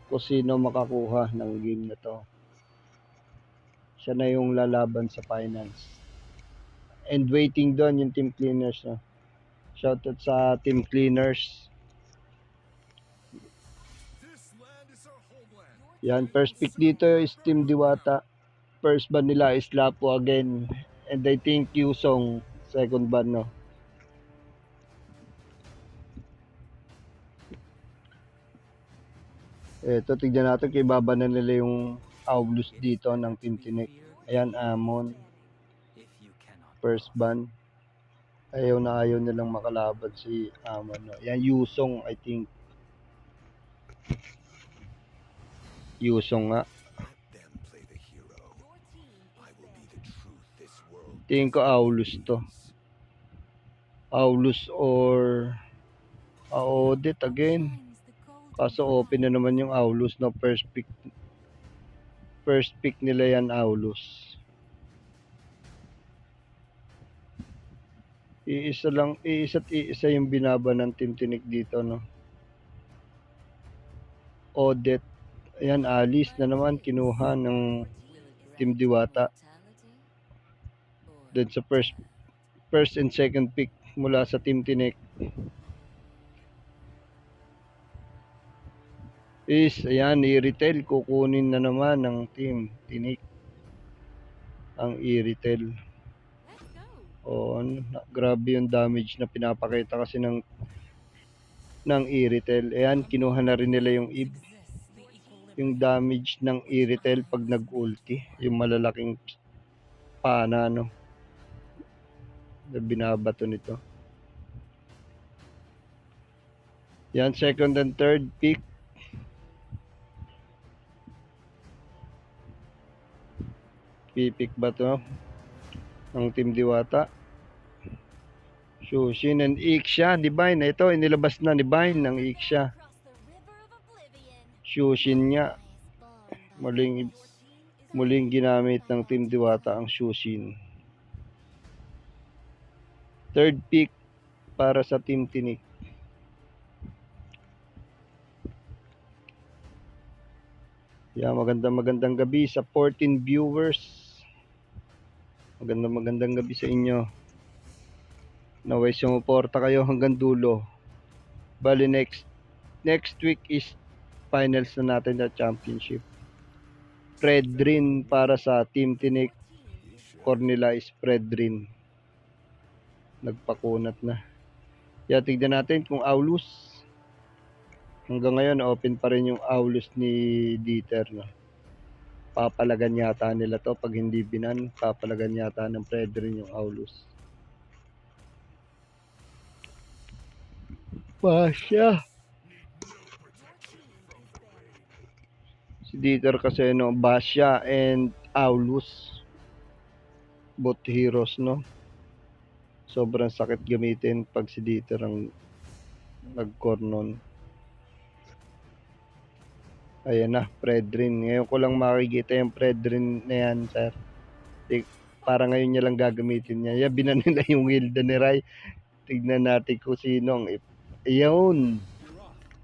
Kung sino makakuha ng game na to, siya na yung lalaban sa finals. And waiting doon yung Team Cleaners, no. Shoutout sa Team Cleaners. Yan, first pick dito is Team Diwata. First ban nila is Lapu again. And I think Yusong second ban, no. Ito, tignan natin kay baba na nila yung Aulus dito ng Team Tinek. Ayan, Amon. First ban. Ayaw nilang makalaban si Amon, no. Ayan, Yusong, I think. Yusong nga. Tingin ko Aulus to. Aulus or Audit again. Kaso open na naman yung Aulus, no. First pick nila yan, Aulus. Iisa yung binaba ng Team Tinik dito, no. Audit. Ayan, Alice na naman kinuha ng Team Diwata. Then sa first and second pick mula sa Team Tinek is, ayan, i-retail. Kukunin na naman ng Team Tinik ang i-retail. Grabe yung damage na pinapakita kasi ng i-retail. Ayan, kinuha na rin nila yung Eve. Yung damage ng i-retail pag nag-ulti, yung malalaking pana, no. na binabato nito. Yan, second and third pick. Pipick ba to ng Team Diwata? Shushin and Ixia. Divine. Ito, inilabas na Divine ng Ixia. Across the river of oblivion. Shushin nga. Is born by Muling ginamit ng Team Diwata ang Shushin. Third pick para sa Team Tinik. Yeah, magandang gabi sa 14 viewers. Magandang gabi sa inyo. Naway sumuporta kayo hanggang dulo. Bali next week is finals na natin sa championship. Fredrin para sa Team Tinik. Cornela is Fredrin. Nagpakunat na. Yeah, tignan natin kung Aulus. Hanggang ngayon open pa rin yung Aulus ni Dieter, no? Papalagan yata nila to pag hindi binan, papalagan yata ng Fredrin yung Aulus. Basya. Si Dieter kasi no, Basya and Aulus. Both heroes, no? Sobrang sakit gamitin pag si Dieter ang nag-core nun. Ayan na, Fredrin. Ngayon ko lang makikita yung Fredrin na yan, sir. Para ngayon niya lang gagamitin niya. Yeah, binan nila yung Hilda ni Rai. Tignan natin kung sinong. Ayun.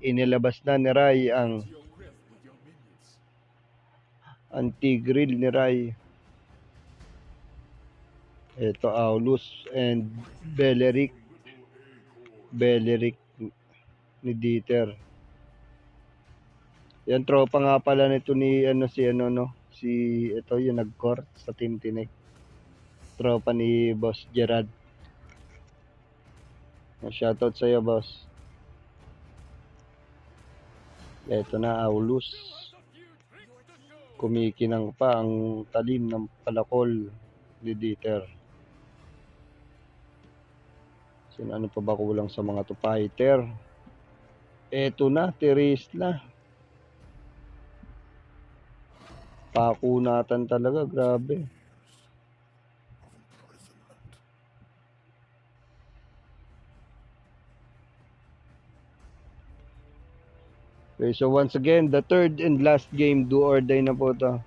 Inilabas na ni Rai ang Anti-Grill ni Rai. Ito, Aulus and Beleric. Beleric ni Dieter. Yan, tropa nga pala nito ni si ito yung nag-court sa Team Tinik. Tropa ni Boss Gerard. Shoutout sa iyo, boss. Ito na, Aulus. Kumikinang pa ang talim ng palakol ni Dieter. Ano pa ba kulang sa mga to fighter? Ito na, Teres na. Pakunatan talaga, grabe. Okay, so once again, the third and last game, do or die na po ito.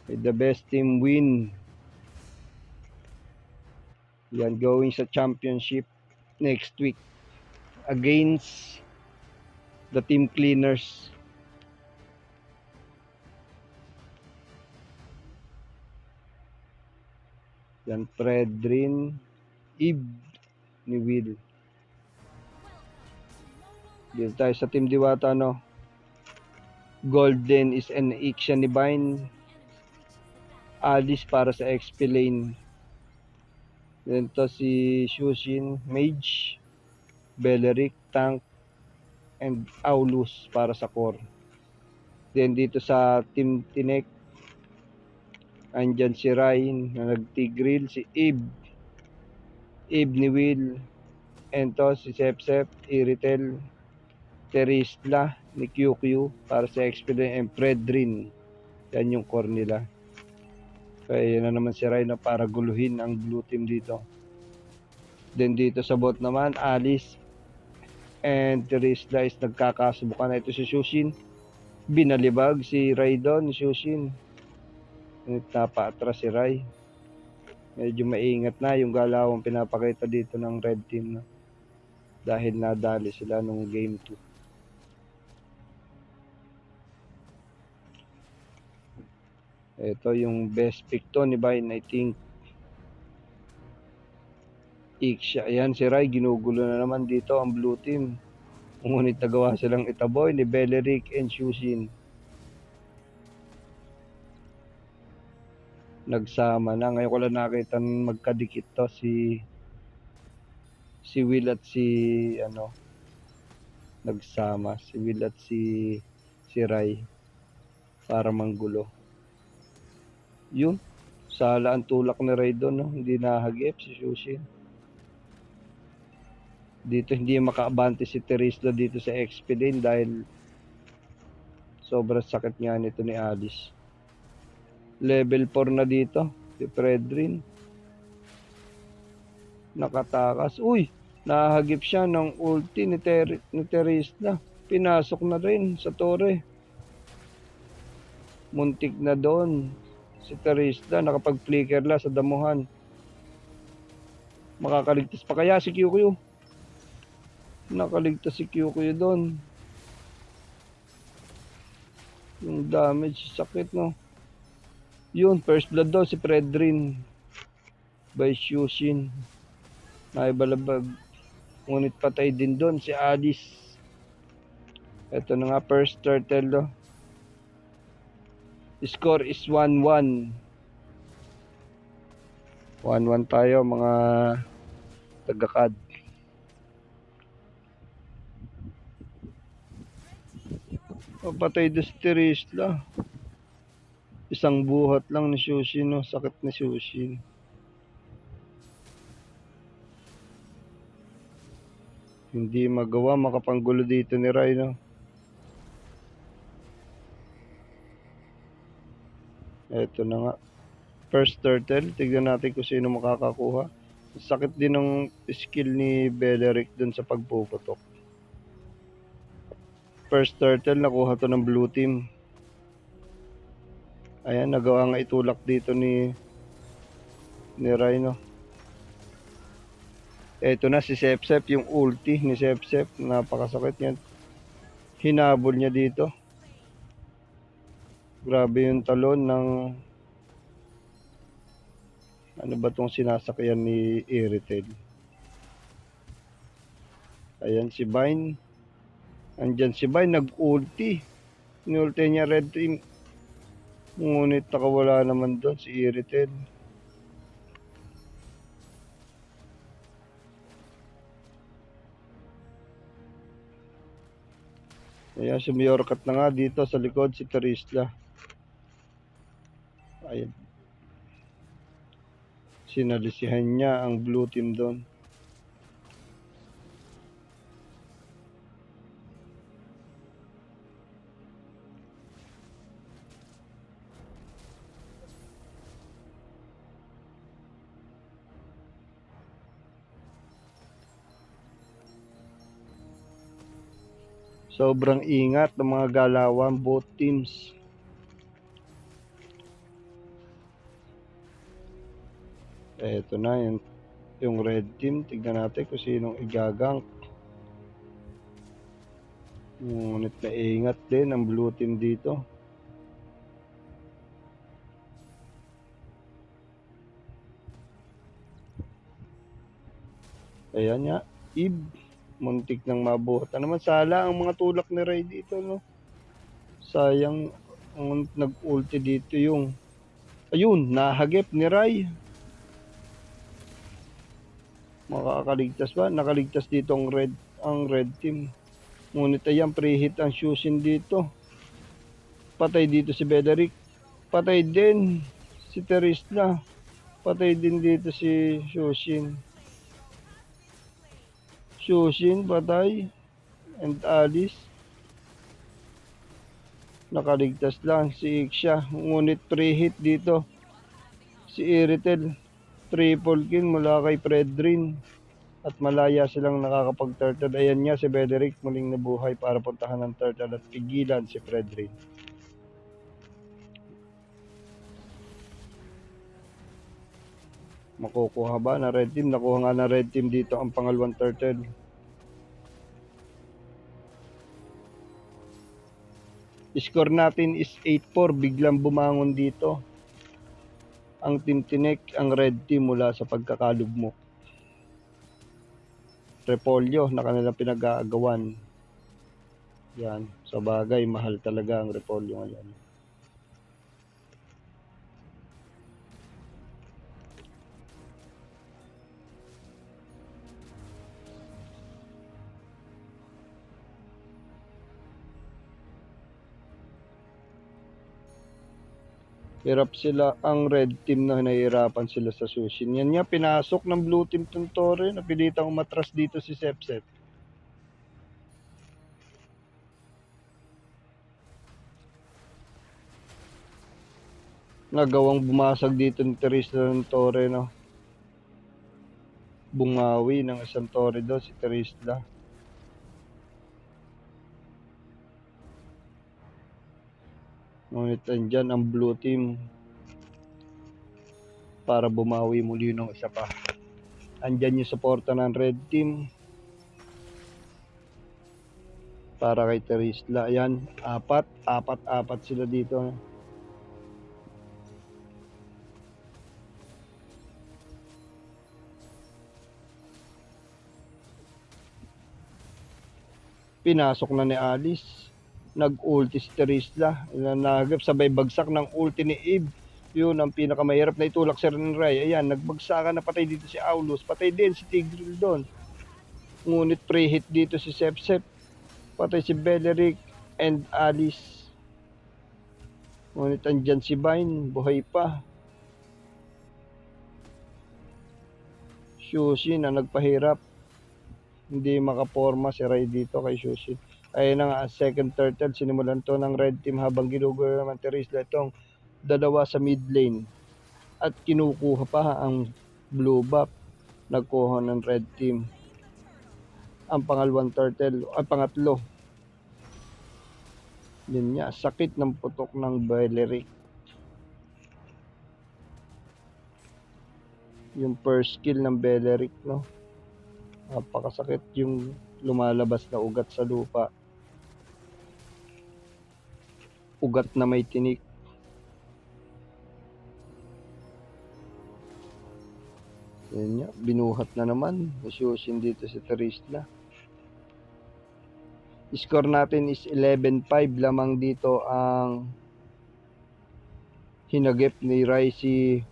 Okay, the best team win. Yan, going sa championship next week against the Team Cleaners. Yan, Fredrin, Eve ni Will. Dito tayo sa Team Diwata, no? Golden is an Ixia ni Vine. Alice para sa XP lane. Then to si Shushin, Mage, Beleric, Tank, and Aulus para sa core. Then dito sa Team Tinek, andyan si Ryan na nag-Tigreal, si Eve ni Will, and to si Sepsep, Iritel, Terisla ni QQ para sa Expedient, and Fredrin. Yan yung core nila. Kaya yun na naman si Ryan na para guluhin ang blue team dito. Then dito sa bot naman, Alice and Terisla is nagkakasubukan na. Ito si Shushin. Binalibag si Raidon, Shushin. Nagtapa-atras si Rai. Medyo maingat na yung galawang pinapakita dito ng red team, no? Dahil nadali sila nung game 2. Ito yung best pick to ni Vine, I think. Ixia. Ayan, si Rai, ginugulo na naman dito ang blue team. Ngunit nagawa silang itaboy ni Beleric and Shushin. Nagsama na. Ngayon ko lang nakita magkadikit to si Will at si nagsama. Si Will at si Rai para manggulo. Yun. Sala ang tulak ni Ray doon, no? Hindi nahagip si Shushin. Dito hindi makaabante si Terisla dito sa XP din dahil sobrang sakit nga nito ni Alice. Level 4 na dito si Fredrin. Nakatakas. Uy! Nahagip siya ng ulti ni Terisla. Pinasok na rin sa tore. Muntik na doon. Si Terisla nakapag-flicker la sa damuhan. Makakaligtas pa kaya si QQ? Nakaligtas si QQ doon. Yung damage, sakit, no? Yun, first blood daw si Fredrin by Shushin. Naibalabag. Ngunit patay din doon si Alice. Ito na nga, first turtle, no? Score is 1-1. 1-1 tayo, mga taga-CAD. Patay doon si Terisla. Isang buhat lang ni Shushin, no? Sakit ni Shushin. Hindi magawa, makapanggulo dito ni Rai, no? Eto na nga. First turtle, tignan natin kung sino makakakuha. Sakit din ng skill ni Beleric dun sa pagpuputok. First turtle, nakuha to ng blue team. Ayan, nagawa nga itulak dito ni Rhino. Eto na si Sepsep, yung ulti ni Sepsep. Napakasakit niyan. Hinabol niya dito. Grabe yung talon ng ano ba tong sinasakyan ni Iritel. Ayan si Vine. Andyan si Vine, nag-ulti. Inulti niya red team. Ngunit nakawala naman doon si Iritel. Ayan, sumiyorkat na nga dito sa likod si Terisla. Ayan. Sinalisihan niya ang blue team doon. Sobrang ingat ng mga galawan, both teams. Eto na yung red team. Tignan natin kung sinong igagank. Ngunit naingat din ang blue team dito. Ayan nga, Eve. Muntik nang mabuhat. Ano naman, sala ang mga tulak ni Ray dito, no? Sayang, ang nag-ulti dito yung... Ayun, nahagip ni Ray. Makakaligtas ba? Nakaligtas dito ang red team. Ngunit ayan, pre-hit ang Shushin dito. Patay dito si Beleric. Patay din si Terisla. Patay din dito si Shushin. Shushin patay. And Alice. Nakaligtas lang si Iksha. Ngunit pre-hit dito si Iritel. Triple kill mula kay Fredrin. At malaya silang nakakapag-turtle. Ayan nga si Beleric muling nabuhay para puntahan ng turtle at pigilan si Fredrin. Makukuha ba na red team? Nakuha nga na red team dito ang pangalawang turtle. Score natin is 8-4. Biglang bumangon dito ang Team Tinek, ang red team mula sa pagkakalugmok. Repolyo na kanilang pinag-aagawan. Yan, sa bagay, mahal talaga ang repolyo ngayon. Hirap sila, ang red team na nahihirapan sila sa Shushin. Yan nga, pinasok ng blue team tong Torre. Napilitang umatras dito si Sepset. Nagawang bumasag dito ni Teresa ng Torre, no? Bungawi ng isang Torre daw si Teresa. Ngunit andyan ang blue team para bumawi muli ng isa pa. Andyan yung suporta ng red team para kay Terisla. Ayan, apat sila dito. Pinasok na ni Alice. Nag-ulti si Terisla. Nagap sabay bagsak ng ulti ni Eve. Yun ang pinakamahirap na itulak si Renray. Ayan, nagbagsakan na patay dito si Aulus. Patay din si Tigreal doon. Ngunit pre-hit dito si Sepsep. Patay si Beleric and Alice. Ngunit andyan si Vine. Buhay pa. Shushin na nagpahirap. Hindi makaporma si Ray dito kay Shushin. Ayun na nga, second turtle. Sinimulan to ng red team habang ginugulo naman Terisla itong dalawa sa mid lane. At kinukuha pa ang blue buff. Nagkuha ng red team. Ang pangalawang turtle, ang pangatlo. Yun niya, sakit ng putok ng Beleric. Yung first kill ng Beleric, no? Napakasakit yung lumalabas na ugat sa lupa. Ugat na may tinik. Yan niya, binuhat na naman. Shushin dito si Terisla. Score natin is 11-5. Lamang dito ang hinagip ni Rai si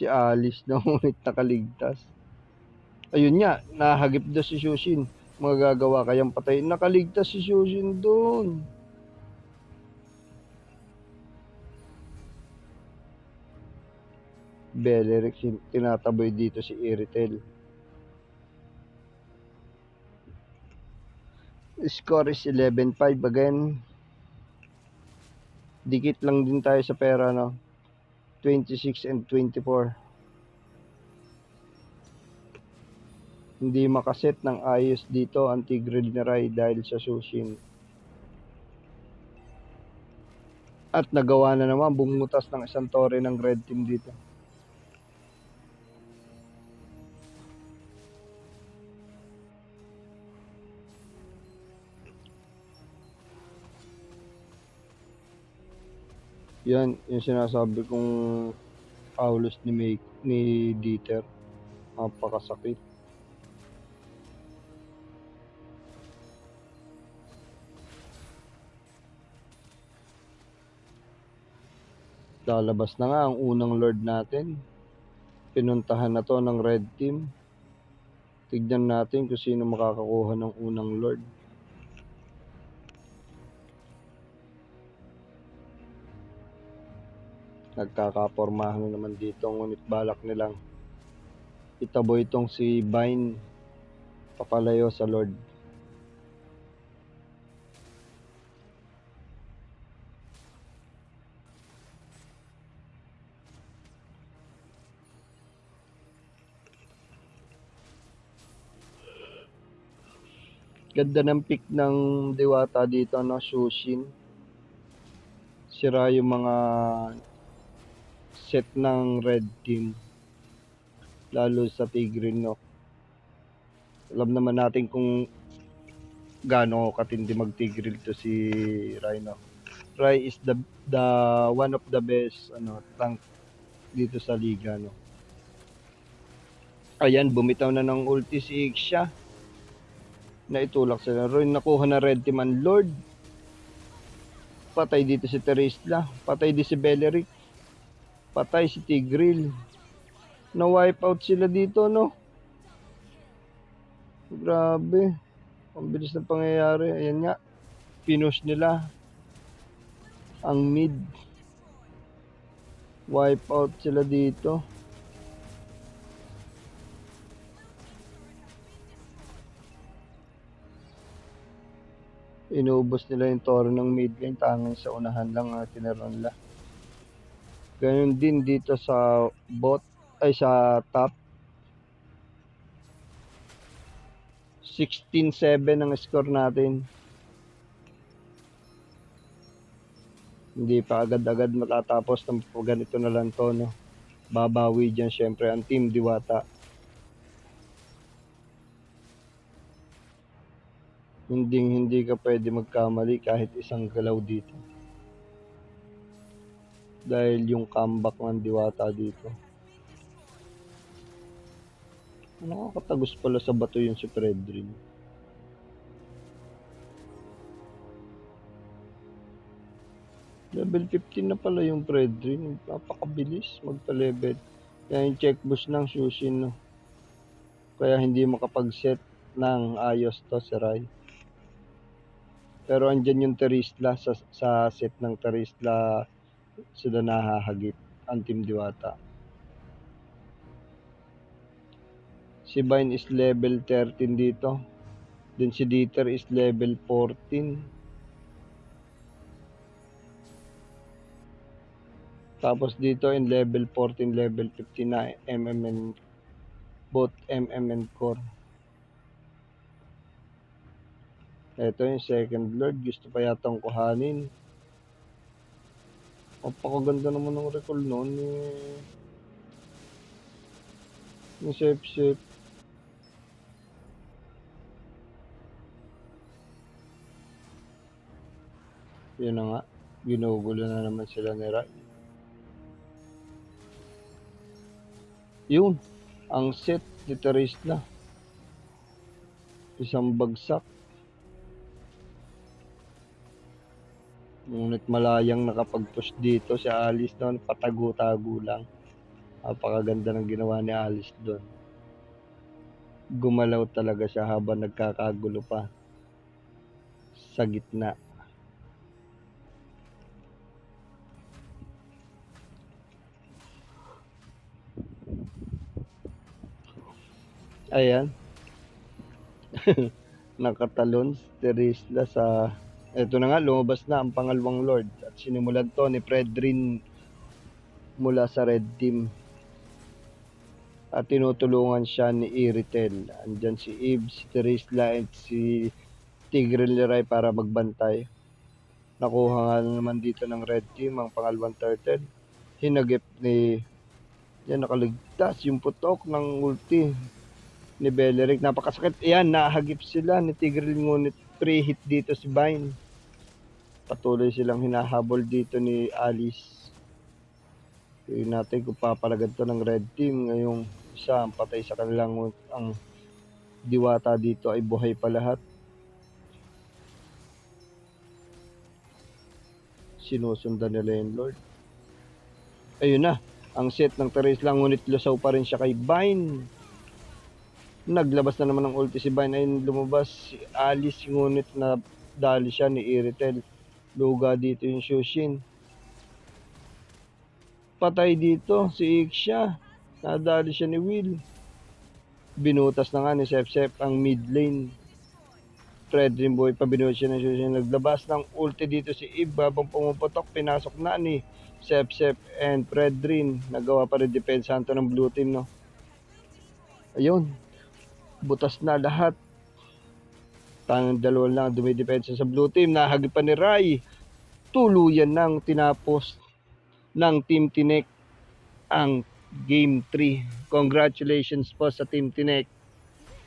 Alice na ngunit nakaligtas. Ayun nga, nahagip daw si Shushin. Magagawa kayang patay. Nakaligtas si Shushin doon. Beleric, tinataboy dito si Iritel. Score is 11-5 again. Dikit lang din tayo sa pera, no? 26 and 24. Hindi makaset ng ayos dito ang Tigreal ni Rai dahil sa Shushin. At nagawa na naman bumutas ng isang Torre ng red team dito. Yan, yung sinasabi kong Aulus ni Dieter. Napakasakit. Lalabas na nga ang unang Lord natin. Pinuntahan na to ng red team. Tignan natin kung sino makakakuha ng unang Lord. Nagkakapormahan na naman dito. Ngunit balak nilang itaboy itong si Vine papalayo sa Lord. Ganda ng pick ng Diwata dito, no? Shushin. Sira yung mga set ng red team. Lalo sa Tigreal, no? Alam naman natin kung gaano katindi mag-Tigreal to si Rai, no? Rai is the one of the best tank dito sa liga, no? Ayan, bumitaw na ng ulti si Ixia. Na itulak sila. Roy, nakuha na red team ang Lord. Patay dito si Terisla. Patay din si Beleric. Patay si Tigreal. Na-wipe out sila dito, no? Grabe. Ang bilis ng pangyayari. Ayan nga. Pinush nila. ang mid. Wipe out sila dito. Inubos nila yung toro ng mid lane. Tanging sa unahan lang ang tinaron nila. Ganun din dito sa bot. Ay, sa top. 16-7 ang score natin. Hindi pa agad-agad matatapos ng ganito na lang to, no? Babawi dyan syempre ang Team Diwata. Hindi ka pwede magkamali kahit isang galaw dito. Dahil yung comeback ng Diwata dito. Nakakatagos pala sa bato yun si Fredrin. Level 15 na pala yung Fredrin. Napakabilis magpa-level. Kaya yung check boost ng Shushin, no? Kaya hindi makapag-set ng ayos to si Rai. Pero andyan yung Terisla sa set ng Terisla sila nahahagip ang Team Diwata. Si Vine is level 13 dito. Then si Dieter is level 14. Tapos dito in level 14, level 15 na MMN, both MMN core. Ito yung second lord, gusto pa yatang kuhanin. Napakaganda naman ng recall noon ni Sep. Yun na nga, ginugulo na naman sila ni Rai. Yun, ang set ni Terisla. Isang bagsak. Ngunit malayang nakapag-push dito si Alice doon, patago-tago lang. Napakaganda ng ginawa ni Alice doon. Gumalaw talaga siya habang nagkakagulo pa sa gitna. Ayan. Nakatalon si Terisla sa... Ito na nga, lumabas na ang pangalawang Lord. At sinimulan to ni Fredrin mula sa Red Team. At tinutulungan siya ni Iritel. Andyan si Eve, si Terisla, at si Tigreal Rai para magbantay. Nakuha nga naman dito ng Red Team ang pangalawang turtle. Hinagip ni... Yan, nakaligtas yung putok ng ulti ni Belleric. Napakasakit. Ayan, nahagip sila ni Tigreal, ngunit pre-hit dito si Vine. Patuloy silang hinahabol dito ni Alice. Tingnan natin kung papalagad to ng Red Team. Ngayong isa ang patay sa kanilang, ang Diwata dito ay buhay pa lahat. Sinusundan nila yung Lord. Ayun na, ang set ng Terisla, ngunit lusaw pa rin siya kay Vine. Naglabas na naman ng ulti si Vine. Ayun, lumabas si Alice, ngunit na dali siya ni Iritel. Luga dito yung Shushin. Patay dito si Ixia. Nadali siya ni Will. Binutas na nga ni Sep ang mid lane. Fredrin Boy pa binutas siya ng Shushin. Naglabas ng ulti dito si Eve. Habang pumuputok, pinasok na ni Sep and Fredrin. Nagawa pa rin depensahan to ng blue team, no? Ayun. Butas na lahat. Tangang dalawa lang dumidepensa sa blue team. Nahagipan ni Rai. Tuluyan nang tinapos ng Team Tinek ang Game 3. Congratulations po sa Team Tinek.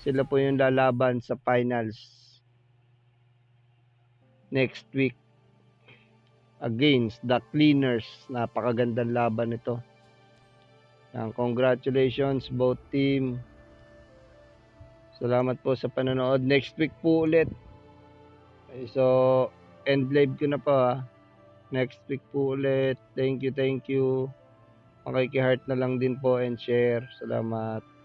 Sila po yung lalaban sa finals next week against the Cleaners. Napakagandang laban ito. Congratulations both team. Salamat po sa panonood. Next week po ulit. So, end live ko na po ha. Next week po ulit. Thank you. Makiki-heart na lang din po and share. Salamat.